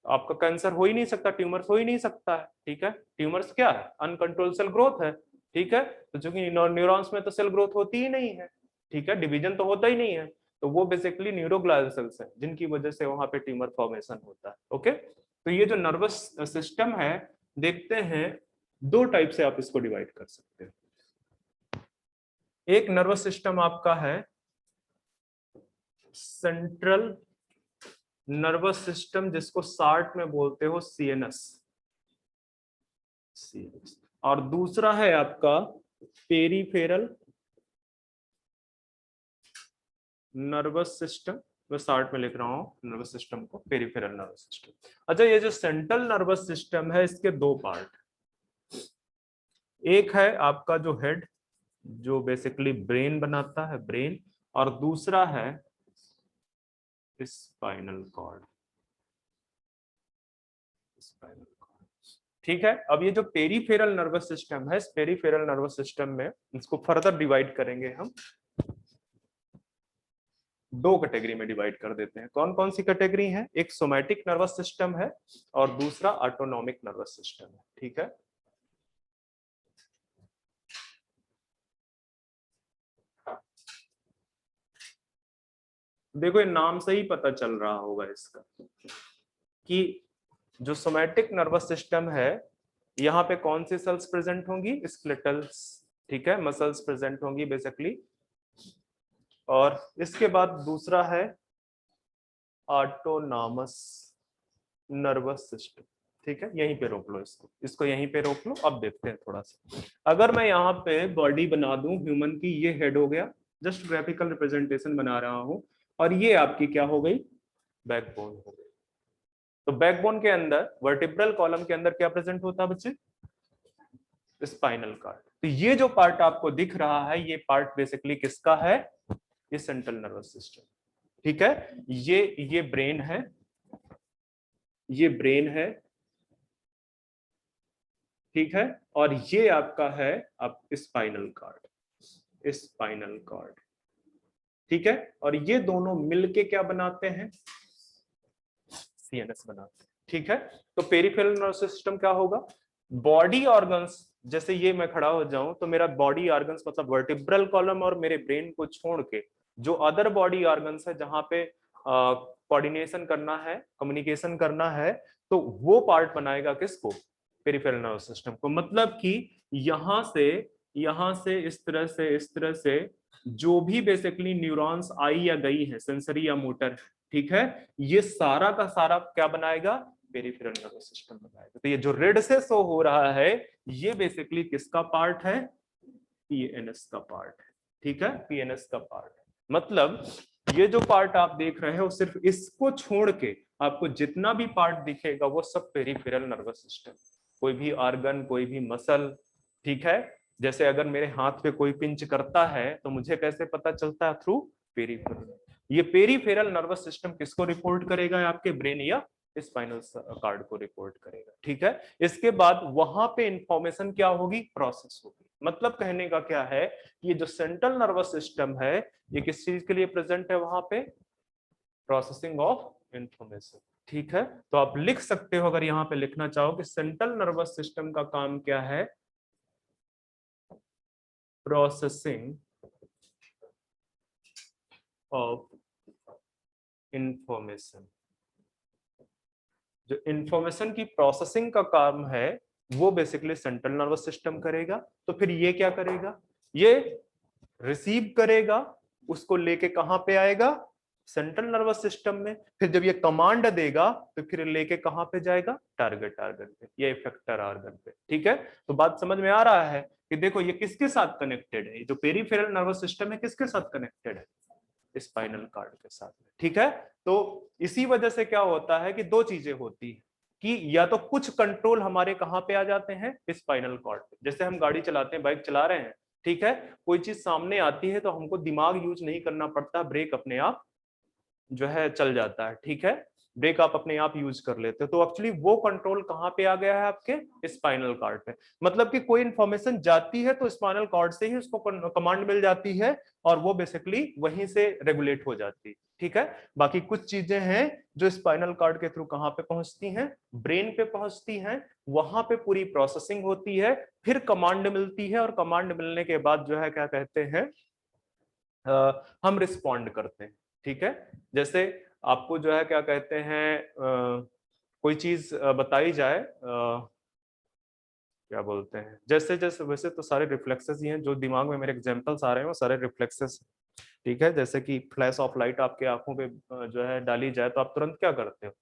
आपका कैंसर हो ही नहीं सकता, ट्यूमर्स हो ही नहीं सकता है। ठीक है, ट्यूमर्स क्या है, अनकंट्रोल्ड सेल ग्रोथ है। ठीक है, तो चूंकि न्यूरॉन्स में तो सेल ग्रोथ होती ही नहीं है, ठीक है, डिवीजन तो होता ही नहीं है, तो वो बेसिकली न्यूरोग्लियल सेल्स है जिनकी वजह से वहां पे ट्यूमर फॉर्मेशन होता है। ओके, तो ये जो नर्वस सिस्टम है, देखते हैं दो टाइप से आप इसको डिवाइड कर सकते हैं। एक नर्वस सिस्टम आपका है सेंट्रल नर्वस सिस्टम, जिसको शार्ट में बोलते हो सीएनएस, और दूसरा है आपका पेरिफेरल नर्वस सिस्टम। मैं शार्ट में लिख रहा हूं नर्वस सिस्टम को, पेरिफेरल नर्वस सिस्टम। अच्छा, ये जो सेंट्रल नर्वस सिस्टम है, इसके दो पार्ट, एक है आपका जो हेड, जो बेसिकली ब्रेन बनाता है, ब्रेन, और दूसरा है स्पाइनल कॉर्ड, स्पाइनल कॉर्ड। ठीक है, अब ये जो पेरिफेरल नर्वस सिस्टम है, इस पेरिफेरल नर्वस सिस्टम में इसको फर्दर डिवाइड करेंगे हम, दो कैटेगरी में डिवाइड कर देते हैं। कौन कौन सी कैटेगरी है, एक सोमैटिक नर्वस सिस्टम है और दूसरा ऑटोनॉमिक नर्वस सिस्टम है। ठीक है, देखो ये नाम से ही पता चल रहा होगा इसका कि जो सोमैटिक नर्वस सिस्टम है, यहाँ पे कौन सी सेल्स प्रेजेंट होंगी, स्केलेटल्स। ठीक है, मसल्स प्रेजेंट होंगी बेसिकली, और इसके बाद दूसरा है ऑटोनॉमस नर्वस सिस्टम। ठीक है, यहीं पे रोक लो इसको, इसको यहीं पे रोक लो। अब देखते हैं थोड़ा सा, अगर मैं यहाँ पे बॉडी बना दूं ह्यूमन की, ये हेड हो गया, जस्ट ग्राफिकल रिप्रेजेंटेशन बना रहा हूं, और ये आपकी क्या हो गई, बैकबोन हो गई। तो बैकबोन के अंदर, वर्टिब्रल कॉलम के अंदर क्या प्रेजेंट होता है बच्चे, स्पाइनल कार्ड। तो ये जो पार्ट आपको दिख रहा है, ये पार्ट बेसिकली किसका है, ये सेंट्रल नर्वस सिस्टम। ठीक है, ये ब्रेन है, ये ब्रेन है, ठीक है, और ये आपका है अब स्पाइनल कार्ड, स्पाइनल कार्ड। ठीक है, और ये दोनों मिलके क्या बनाते हैं, सीएनएस बनाते हैं। ठीक है, तो पेरिफेरल नर्वस सिस्टम क्या होगा, बॉडी ऑर्गन्स, जैसे ये मैं खड़ा हो जाऊं तो मेरा बॉडी ऑर्गन्स मतलब वर्टिब्रल कॉलम और मेरे ब्रेन को छोड़ के जो अदर बॉडी ऑर्गन्स है, जहां पे कोऑर्डिनेशन करना है, कम्युनिकेशन करना है, तो वो पार्ट बनाएगा किसको, पेरिफेरल नर्वस सिस्टम को। मतलब कि यहां से इस तरह से, इस तरह से जो भी बेसिकली न्यूरॉन्स आई या गई है, सेंसरी या मोटर, ठीक है, ये सारा का सारा क्या बनाएगा, पेरिफेरल नर्वस सिस्टम बनाएगा। तो ये जो रेड से शो हो रहा है, ये बेसिकली किसका पार्ट है, पीएनएस का पार्ट है। ठीक है, पीएनएस का पार्ट, मतलब ये जो पार्ट आप देख रहे हो, सिर्फ इसको छोड़ के आपको जितना भी पार्ट दिखेगा वो सब पेरिफेरल नर्वस सिस्टम। कोई भी ऑर्गन, कोई भी मसल, ठीक है, जैसे अगर मेरे हाथ पे कोई पिंच करता है तो मुझे कैसे पता चलता है, थ्रू पेरिफेरल। ये पेरिफेरल नर्वस सिस्टम किसको रिपोर्ट करेगा, आपके ब्रेन या स्पाइनल कार्ड को रिपोर्ट करेगा। ठीक है, इसके बाद वहां पे इंफॉर्मेशन क्या होगी, प्रोसेस होगी। मतलब कहने का क्या है, ये जो सेंट्रल नर्वस सिस्टम है, ये किस चीज के लिए प्रेजेंट है, वहां पे प्रोसेसिंग ऑफ इंफॉर्मेशन। ठीक है, तो आप लिख सकते हो, अगर यहाँ पे लिखना चाहो कि सेंट्रल नर्वस सिस्टम का काम क्या है, प्रोसेसिंग ऑफ इंफॉर्मेशन। जो इंफॉर्मेशन की प्रोसेसिंग का काम है वो बेसिकली सेंट्रल नर्वस सिस्टम करेगा। तो फिर ये क्या करेगा, ये रिसीव करेगा, उसको लेके कहां पे आएगा, सेंट्रल नर्वस सिस्टम में। फिर जब ये कमांड देगा तो फिर लेके कहां पे जाएगा, टारगेट ऑर्गन पे या इफेक्टर ऑर्गन पे। ठीक है, तो बात समझ में आ रहा है कि देखो ये किसके साथ कनेक्टेड है, जो पेरिफेरल नर्वस सिस्टम है किसके साथ कनेक्टेड है, स्पाइनल कार्ड के साथ में। ठीक है, तो इसी वजह से क्या होता है कि दो चीजें होती है, कि या तो कुछ कंट्रोल हमारे कहाँ पे आ जाते हैं, स्पाइनल कॉर्ड पे। जैसे हम गाड़ी चलाते हैं, बाइक चला रहे हैं, ठीक है, कोई चीज सामने आती है तो हमको दिमाग यूज नहीं करना पड़ता, ब्रेक अपने आप जो है चल जाता है, ठीक है, ब्रेक आप अपने आप यूज कर लेते हो। तो एक्चुअली वो कंट्रोल कहाँ पे आ गया है, आपके स्पाइनल कॉर्ड पे। मतलब कि कोई इंफॉर्मेशन जाती है तो स्पाइनल कॉर्ड से ही उसको कमांड मिल जाती है और वो बेसिकली वहीं से रेगुलेट हो जाती है, ठीक है। बाकी कुछ चीजें हैं जो स्पाइनल कॉर्ड के थ्रू कहाँ पे पहुंचती हैं, ब्रेन पे पहुंचती हैं, वहां पे पूरी प्रोसेसिंग होती है, फिर कमांड मिलती है, और कमांड मिलने के बाद जो है क्या कहते हैं, हम रिस्पॉन्ड करते हैं, ठीक है। जैसे आपको जो है क्या कहते हैं, कोई चीज बताई जाए, क्या बोलते हैं, जैसे जैसे वैसे तो सारे रिफ्लेक्सेस ही हैं जो दिमाग में मेरे एग्जांपल्स आ रहे हैं, वो सारे रिफ्लेक्सेस, ठीक है। जैसे कि फ्लैश ऑफ लाइट आपके आंखों पे जो है डाली जाए तो आप तुरंत क्या करते हो,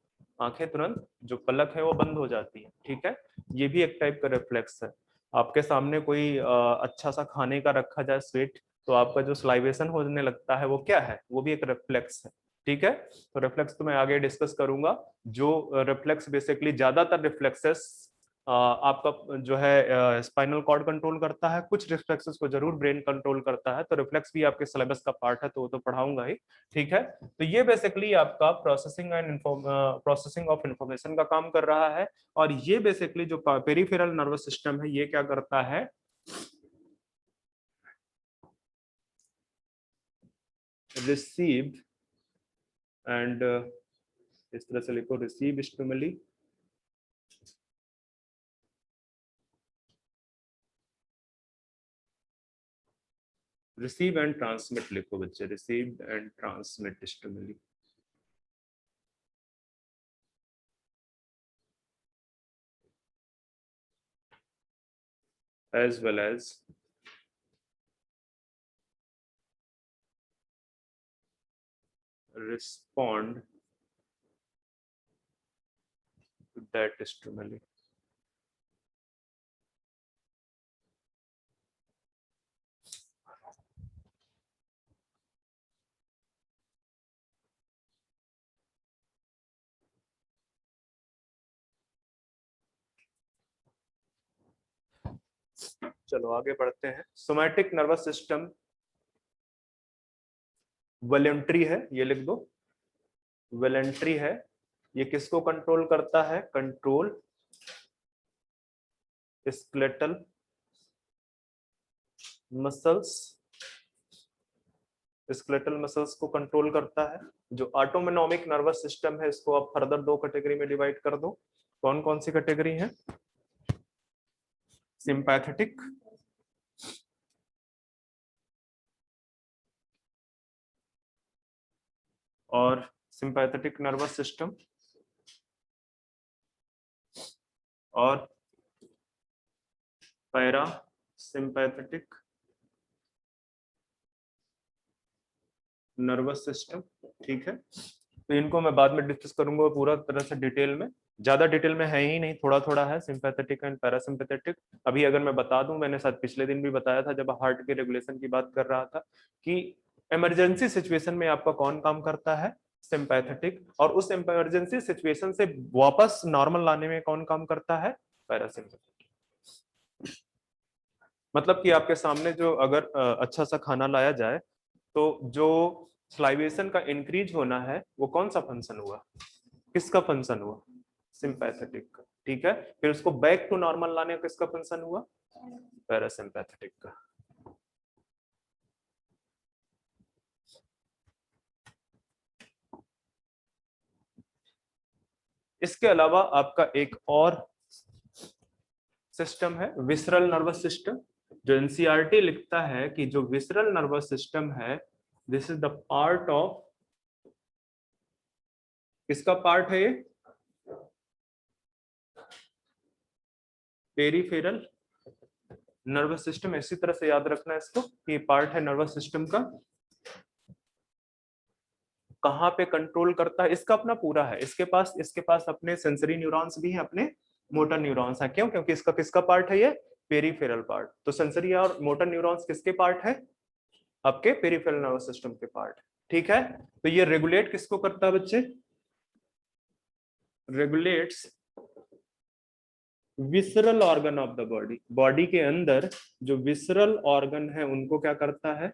आंखें तुरंत जो पलक है वो बंद हो जाती है, ठीक है। ये भी एक टाइप का रिफ्लेक्स है। आपके सामने कोई अच्छा सा खाने का रखा जाए स्वीट, तो आपका जो स्लाइवेशन होने लगता है वो क्या है, वो भी एक रिफ्लेक्स है, ठीक है। तो रिफ्लेक्स तो मैं आगे डिस्कस करूंगा। जो रिफ्लेक्स बेसिकली ज्यादातर रिफ्लेक्सेस आपका जो है स्पाइनल कॉर्ड कंट्रोल करता है, कुछ रिफ्लेक्सेस को जरूर ब्रेन कंट्रोल करता है। तो रिफ्लेक्स भी आपके सिलेबस का पार्ट है, तो वो तो पढ़ाऊंगा ही, ठीक है। तो ये बेसिकली आपका प्रोसेसिंग ऑफ इंफॉर्मेशन का काम कर रहा है। और ये बेसिकली जो पेरिफेरल नर्वस सिस्टम है, ये क्या करता है, रिसीव एंड इस तरह से लिखो, receive stimuli receive and transmit लिखो बच्चे, receive and transmit stimuli. as well as respond to that stimuli. चलो आगे बढ़ते हैं। सोमैटिक नर्वस सिस्टम वॉलंटरी है, ये लिख दो, वॉलंटरी है। ये किसको कंट्रोल करता है, control skeletal muscles, skeletal muscles को कंट्रोल करता है। जो ऑटोनॉमिक नर्वस सिस्टम है, इसको आप फर्दर दो कैटेगरी में डिवाइड कर दो। कौन कौन सी कैटेगरी है, सिंपैथेटिक और सिंपैथेटिक नर्वस सिस्टम और पैरा सिंपैथेटिक नर्वस सिस्टम, ठीक है। तो इनको मैं बाद में डिस्कस करूंगा पूरा तरह से डिटेल में, ज्यादा डिटेल में है ही नहीं, थोड़ा थोड़ा है, सिंपैथेटिक एंड पैरासिम्पैथेटिक। अभी अगर मैं बता दूं, मैंने शायद पिछले दिन भी बताया था जब हार्ट के रेगुलेशन की बात कर रहा था, कि इमरजेंसी सिचुएशन में आपका कौन काम करता है, सिंपैथेटिक, और उस इमरजेंसी सिचुएशन से वापस नॉर्मल लाने में कौन काम करता है, पैरासिम्पैथेटिक। मतलब कि आपके सामने जो अगर अच्छा सा खाना लाया जाए, तो जो स्लाइवेशन का इंक्रीज होना है वो कौन सा फंक्शन हुआ, किसका फंक्शन हुआ, सिंपैथेटिक का, ठीक है। फिर उसको बैक टू नॉर्मल लाने का किसका फंक्शन हुआ, पैरासिम्पैथेटिक का। इसके अलावा आपका एक और सिस्टम है, विसरल नर्वस सिस्टम, जो एनसीईआरटी लिखता है कि जो विसरल नर्वस सिस्टम है, this is the part of, किसका पार्ट है ये, पेरिफेरल नर्वस सिस्टम। इसी तरह से याद रखना है इसको कि पार्ट है नर्वस सिस्टम का। कहाँ पे कंट्रोल करता है, इसका अपना पूरा है, इसके पास अपने सेंसरी न्यूरॉन्स भी हैं, अपने मोटर न्यूरॉन्स हैं। क्यों, क्योंकि इसका किसका पार्ट है, ये पेरिफेरल पार्ट। तो सेंसरी और मोटर न्यूरॉन्स किसके पार्ट है, आपके पेरिफेरल नर्वस सिस्टम के पार्ट, ठीक है। तो ये रेगुलेट किसको करता है बच्चे, regulates visceral organ of the body, body के अंदर जो विसरल ऑर्गन है उनको क्या करता है,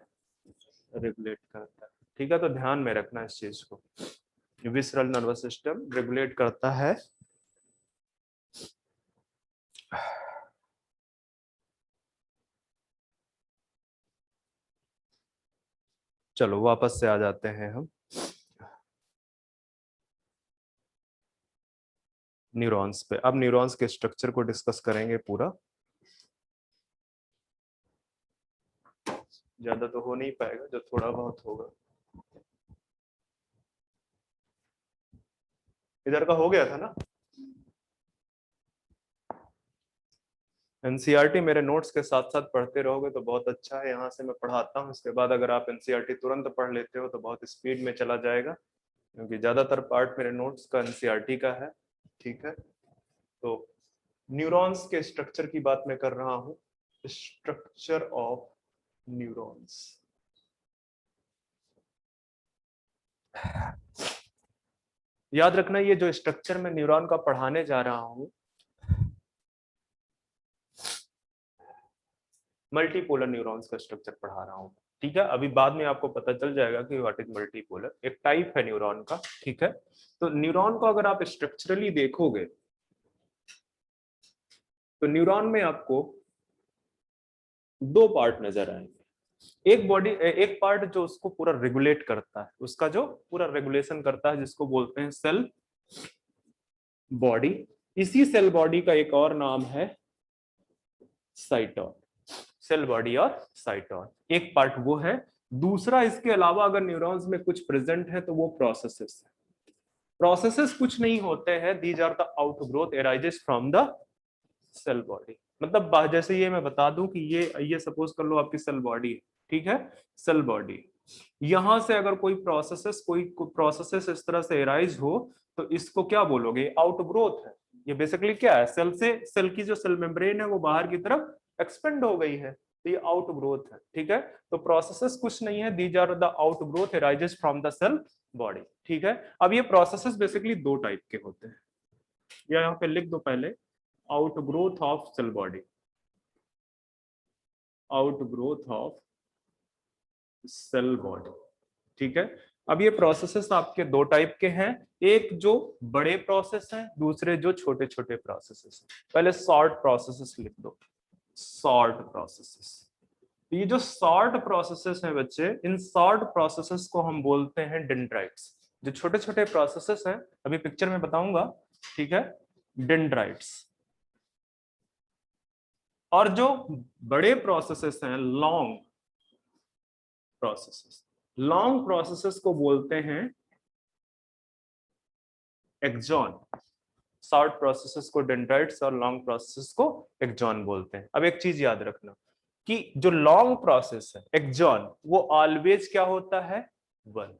रेगुलेट करता है। ठीक है, तो ध्यान में रखना इस चीज को, विसरल नर्वस सिस्टम रेगुलेट करता है चलो वापस से आ जाते हैं हम न्यूरॉन्स पे। अब न्यूरॉन्स के स्ट्रक्चर को डिस्कस करेंगे पूरा, ज्यादा तो हो नहीं पाएगा, जो थोड़ा बहुत होगा। इधर का हो गया था ना, एनसीईआरटी मेरे नोट्स के साथ साथ पढ़ते रहोगे तो बहुत अच्छा है। यहाँ से मैं पढ़ाता हूँ, उसके बाद अगर आप एनसीईआरटी तुरंत पढ़ लेते हो तो बहुत स्पीड में चला जाएगा, क्योंकि ज्यादातर पार्ट मेरे नोट्स का एनसीईआरटी का है। ठीक है, तो न्यूरॉन्स के स्ट्रक्चर की बात मैं कर रहा हूँ, स्ट्रक्चर ऑफ न्यूरॉन्स। याद रखना, ये जो स्ट्रक्चर मैं न्यूरॉन का पढ़ाने जा रहा हूँ, मल्टीपोलर न्यूरॉन्स का स्ट्रक्चर पढ़ा रहा हूँ। ठीक है, अभी बाद में आपको पता चल जाएगा कि व्हाट इज मल्टीपोलर, एक टाइप है न्यूरॉन का। ठीक है, तो न्यूरॉन को अगर आप स्ट्रक्चरली देखोगे तो न्यूरॉन में आपको दो पार्ट नजर आएंगे। एक बॉडी, एक पार्ट जो उसको पूरा रेगुलेट करता है, उसका जो पूरा रेगुलेशन करता है, जिसको बोलते हैं सेल बॉडी। इसी सेल बॉडी का एक और नाम है साइटोन, सेल बॉडी और साइटोन, एक पार्ट वो है। दूसरा, इसके अलावा अगर न्यूरॉन्स में कुछ प्रेजेंट है तो वो प्रोसेसेस है। प्रोसेसेस कुछ नहीं होते हैं, these are the outgrowth arises from the cell body. मतलब जैसे ये मैं बता दूं कि ये सपोज कर लो आपकी सेल बॉडी है। ठीक है, सेल बॉडी, यहां से अगर कोई प्रोसेसेस इस तरह से एराइज हो तो इसको क्या बोलोगे, आउटग्रोथ है। ये बेसिकली क्या है, सेल से, सेल की जो सेल मेम्ब्रेन है वो बाहर की तरफ एक्सपेंड हो गई है, तो ये आउटग्रोथ है। ठीक है, तो प्रोसेसेस कुछ नहीं है, these are the outgrowth arises from the cell body. ठीक है, अब ये प्रोसेसेस बेसिकली दो टाइप के होते हैं, या यहाँ पे लिख दो पहले, outgrowth of cell body, outgrowth of cell body. ठीक है, अब ये प्रोसेसेस आपके दो टाइप के हैं, एक जो बड़े प्रोसेस हैं, दूसरे जो छोटे छोटे प्रोसेसेस हैं। पहले शॉर्ट प्रोसेसेस लिख दो, शॉर्ट प्रोसेसेस। ये जो शॉर्ट प्रोसेसेस हैं बच्चे, इन शॉर्ट प्रोसेसेस को हम बोलते हैं डेंड्राइट्स। जो छोटे छोटे प्रोसेसेस हैं, अभी पिक्चर में बताऊंगा। ठीक है, डेंड्राइट्स। और जो बड़े प्रोसेसेस हैं, लॉन्ग प्रोसेसेस, लॉन्ग प्रोसेसेस को बोलते हैं एक्सॉन। शॉर्ट प्रोसेसेस को डेंड्राइट्स और लॉन्ग प्रोसेसेस को एक्सॉन बोलते हैं। अब एक चीज याद रखना कि जो लॉन्ग प्रोसेस है एक्सॉन, वो ऑलवेज क्या होता है, वन।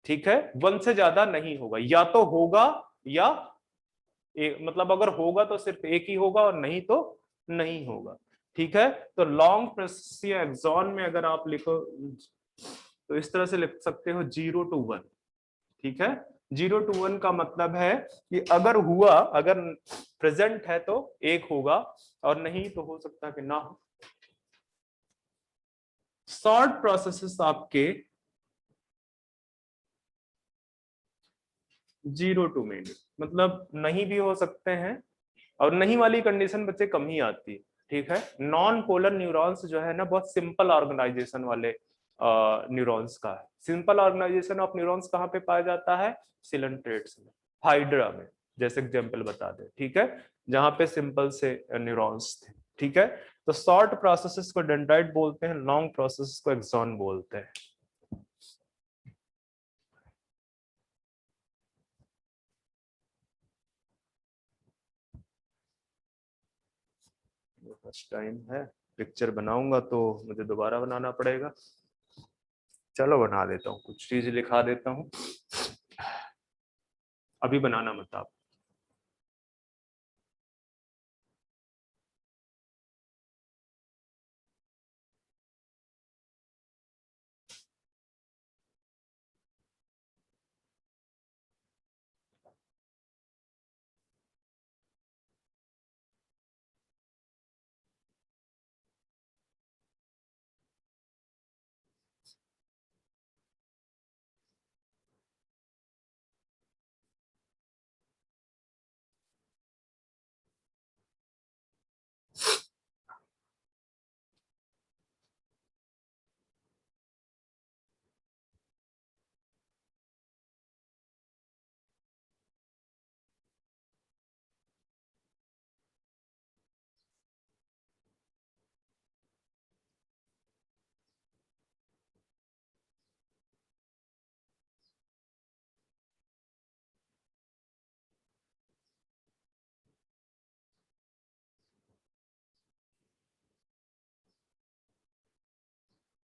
ठीक है, वन से ज्यादा नहीं होगा, या तो होगा या मतलब अगर होगा तो सिर्फ एक ही होगा और नहीं तो नहीं होगा। ठीक है, तो लॉन्ग प्रोसेस या एक्सॉन में अगर आप लिखो तो इस तरह से लिख सकते हो 0 to 1। ठीक है, 0 to 1 का मतलब है कि अगर हुआ, अगर प्रेजेंट है तो एक होगा, और नहीं तो हो सकता कि ना हो। शॉर्ट प्रोसेसेस आपके 0 to 2, मतलब नहीं भी हो सकते हैं, और नहीं वाली कंडीशन बच्चे कम ही आती है। ठीक है, नॉन पोलर न्यूरॉन्स जो है ना, बहुत सिंपल ऑर्गेनाइजेशन वाले न्यूरॉन्स का है। सिंपल ऑर्गेनाइजेशन ऑफ न्यूरॉन्स कहाँ पे पाया जाता है, सिलेंट्रेट्स में, हाइड्रा में, जैसे एग्जांपल बता दे। ठीक है, जहां पे सिंपल से न्यूरॉन्स थे। ठीक है, तो शॉर्ट प्रोसेसेस को डेंड्राइट बोलते हैं, लॉन्ग प्रोसेसेस को एक्सॉन बोलते हैं। फर्स्ट टाइम है, पिक्चर बनाऊंगा तो मुझे दोबारा बनाना पड़ेगा। चलो बना देता हूँ, कुछ चीज लिखा देता हूँ, अभी बनाना मत आप।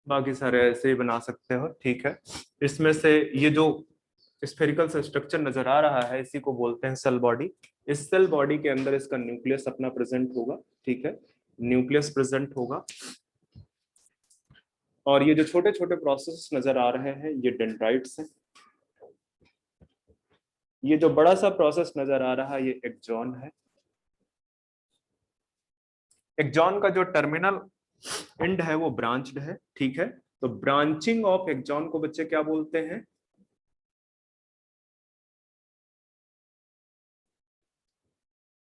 बाकी सारे ऐसे ही बना सकते हो, ठीक है। इसमें से ये जो स्फेरिकल स्ट्रक्चर नजर आ रहा है इसी को बोलते हैं सेल बॉडी। इस सेल बॉडी के अंदर इसका न्यूक्लियस अपना प्रेजेंट होगा, ठीक है, न्यूक्लियस प्रेजेंट होगा। और ये जो छोटे छोटे प्रोसेस नजर आ रहे हैं ये डेंड्राइट्स हैं। ये जो बड़ा सा प्रोसेस नजर आ रहा है ये एक्सॉन है। एक्सॉन का जो टर्मिनल एंड है वो ब्रांच्ड है, ठीक है। तो ब्रांचिंग ऑफ एक्सॉन को बच्चे क्या बोलते हैं?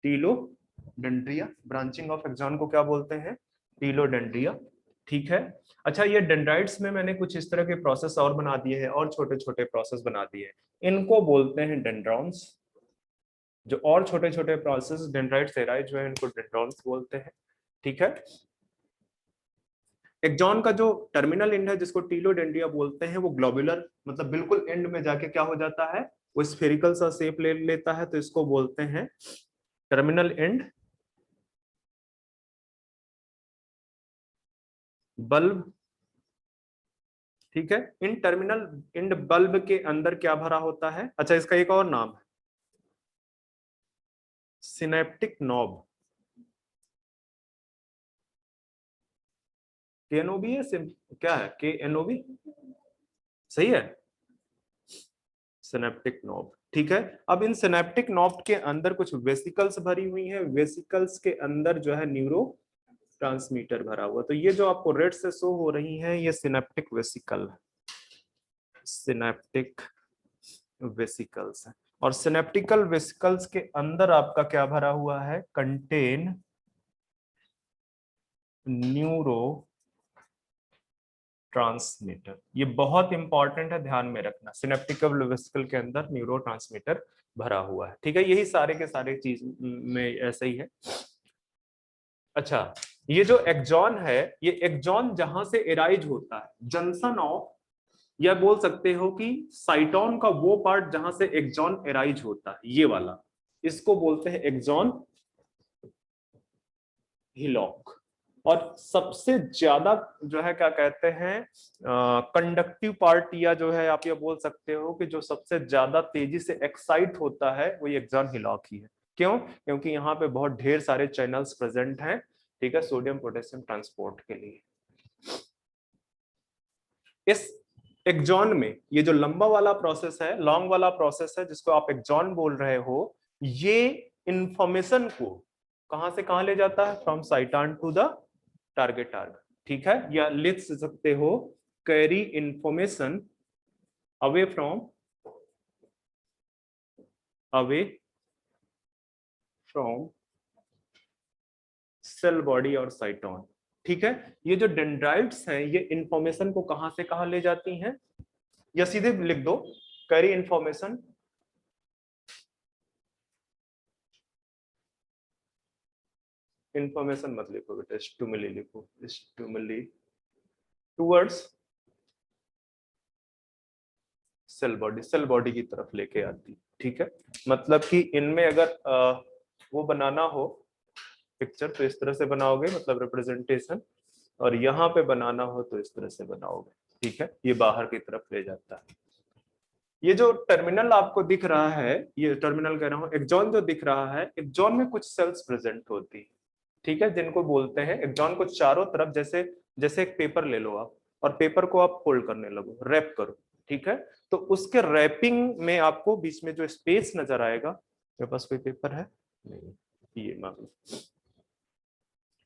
टीलोडेंड्रिया। ब्रांचिंग ऑफ एक्सॉन को क्या बोलते हैं? टीलोडेंड्रिया, ठीक है। अच्छा, ये डेंड्राइट्स में मैंने कुछ इस तरह के प्रोसेस और बना दिए हैं, और छोटे छोटे प्रोसेस बना दिए हैं, इनको बोलते हैं डेंड्रॉन्स। जो और छोटे छोटे प्रोसेस डेंड्राइट्स एराइज जो है इनको डेंड्रॉन्स बोलते हैं, ठीक है। एक्सॉन का जो टर्मिनल एंड है जिसको टीलोडेंड्रिया बोलते हैं वो ग्लोबुलर, मतलब बिल्कुल एंड में जाके क्या हो जाता है, वो स्फेरिकल सा शेप ले लेता है, तो इसको बोलते हैं टर्मिनल एंड बल्ब, ठीक है। इन टर्मिनल एंड बल्ब के अंदर क्या भरा होता है? अच्छा, इसका एक और नाम है सिनेप्टिक नॉब। केएनओबी है, क्या है केएनओबी? सही है, सिनेप्टिक नॉब, ठीक है। अब इन सिनेप्टिक नॉब के अंदर कुछ वेसिकल्स भरी हुई हैं, वेसिकल्स के अंदर जो है न्यूरो ट्रांसमीटर भरा हुआ। तो ये जो आपको रेड से शो हो रही है ये सिनेप्टिक वेसिकल है, सिनेप्टिक वेसिकल्स है। और सिनेप्टिकल वेसिकल्स के अंदर आपका क्या भरा हुआ है? Contain neuro transmitter. ये बहुत इंपॉर्टेंट है, ध्यान में रखना। सिनेप्टिकल वेसिकल के अंदर न्यूरो ट्रांसमीटर भरा हुआ है, ठीक है। यही सारे के सारे चीज में ऐसे ही है। अच्छा, ये जो एक्सॉन है, ये एक्सॉन जहां से एराइज होता है, जंक्शन ऑफ, या बोल सकते हो कि साइटोन का वो पार्ट जहां से एक्सॉन एराइज होता है, ये वाला, इसको बोलते हैं एक्सॉन हिलॉक। और सबसे ज्यादा जो है क्या कहते हैं कंडक्टिव पार्ट, या जो है आप ये बोल सकते हो कि जो सबसे ज्यादा तेजी से एक्साइट होता है वो ये एक्सॉन हिलॉक ही है। क्यों? क्योंकि यहाँ पे बहुत ढेर सारे चैनल्स प्रेजेंट हैं, ठीक है, सोडियम पोटेशियम ट्रांसपोर्ट के लिए। इस एक्सॉन में ये जो लंबा वाला प्रोसेस है, लॉन्ग वाला प्रोसेस है जिसको आप एक्सॉन बोल रहे हो, ये इंफॉर्मेशन को कहां से कहां ले जाता है? From cyton to the target organ, ठीक है। या लिख सकते हो carry information away from cell body और साइटोन, ठीक है। ये जो डेंड्राइट्स हैं ये इंफॉर्मेशन को कहां से कहां ले जाती हैं? या सीधे लिख दो कैरी इंफॉर्मेशन मत लिखो बेटा, स्टिमुली लिखो, स्टिमुली टुवर्ड्स सेल बॉडी की तरफ लेके आती, ठीक है। मतलब कि इनमें अगर वो बनाना हो पिक्चर तो इस तरह से बनाओगे, मतलब रिप्रेजेंटेशन, और यहाँ पे बनाना हो तो इस तरह से बनाओगे, ठीक है। ये बाहर की तरफ ले जाता है। ये जो टर्मिनल आपको दिख रहा है, ये टर्मिनल कह रहा हूँ, एक्सॉन जो दिख रहा है, एक्सॉन में कुछ सेल्स प्रेजेंट होती है, ठीक है, जिनको बोलते हैं एक्सॉन को चारों तरफ, जैसे जैसे एक पेपर ले लो आप, और पेपर को आप फोल्ड करने लगो, रैप करो, ठीक है। तो उसके रैपिंग में आपको बीच में जो स्पेस नजर आएगा, मेरे पास कोई पेपर है नहीं, ये मान लो,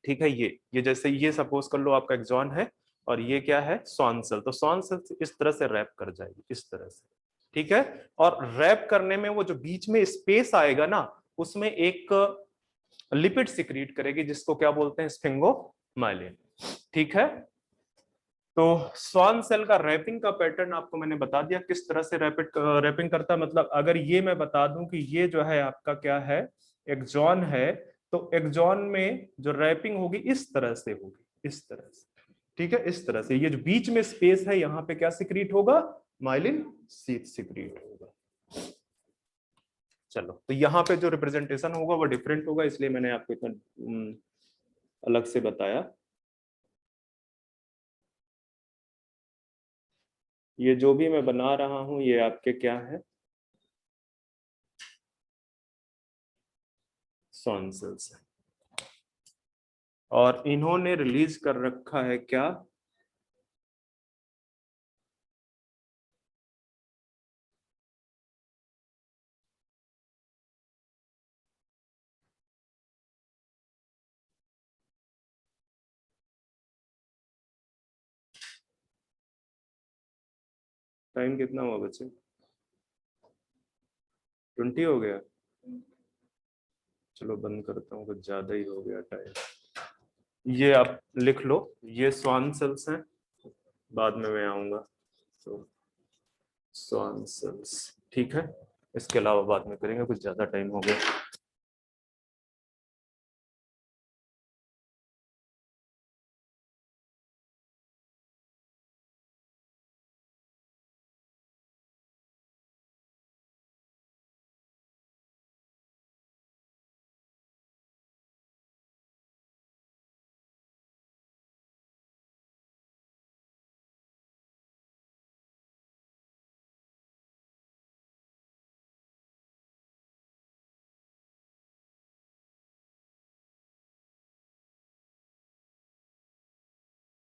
ठीक है। ये जैसे ये सपोज कर लो आपका एक्सॉन है, और ये क्या है? Schwann cell. तो स्वान सेल इस तरह से रैप कर जाएगी, इस तरह से, ठीक है। और रैप करने में वो जो बीच में स्पेस आएगा ना, उसमें एक लिपिड सिक्रीट करेगी जिसको क्या बोलते हैं? स्फिंगोमाइलिन, ठीक है। तो स्वान सेल का रैपिंग का पैटर्न आपको मैंने बता दिया किस तरह से रैपिंग करता है। मतलब अगर ये मैं बता दूं कि ये जो है आपका क्या है? एक्सॉन है, तो एक्सॉन में जो रैपिंग होगी इस तरह से होगी, इस तरह से, ठीक है, इस तरह से। ये जो बीच में स्पेस है यहाँ पे क्या सिक्रीट होगा? माइलिन शीथ सिक्रीट होगा। चलो, तो यहाँ पे जो रिप्रेजेंटेशन होगा वो डिफरेंट होगा, इसलिए मैंने आपको इतना अलग से बताया। ये जो भी मैं बना रहा हूं ये आपके क्या है, स्वान सेल्स है। और इन्होंने रिलीज कर रखा है क्या, टाइम कितना हुआ बच्चे, 20 हो गया। चलो बंद करता हूँ, कुछ ज्यादा ही हो गया टाइम। ये आप लिख लो, ये स्वान सेल्स हैं, बाद में मैं आऊंगा। तो स्वान सेल्स ठीक है, इसके अलावा बाद में करेंगे, कुछ ज्यादा टाइम हो गया।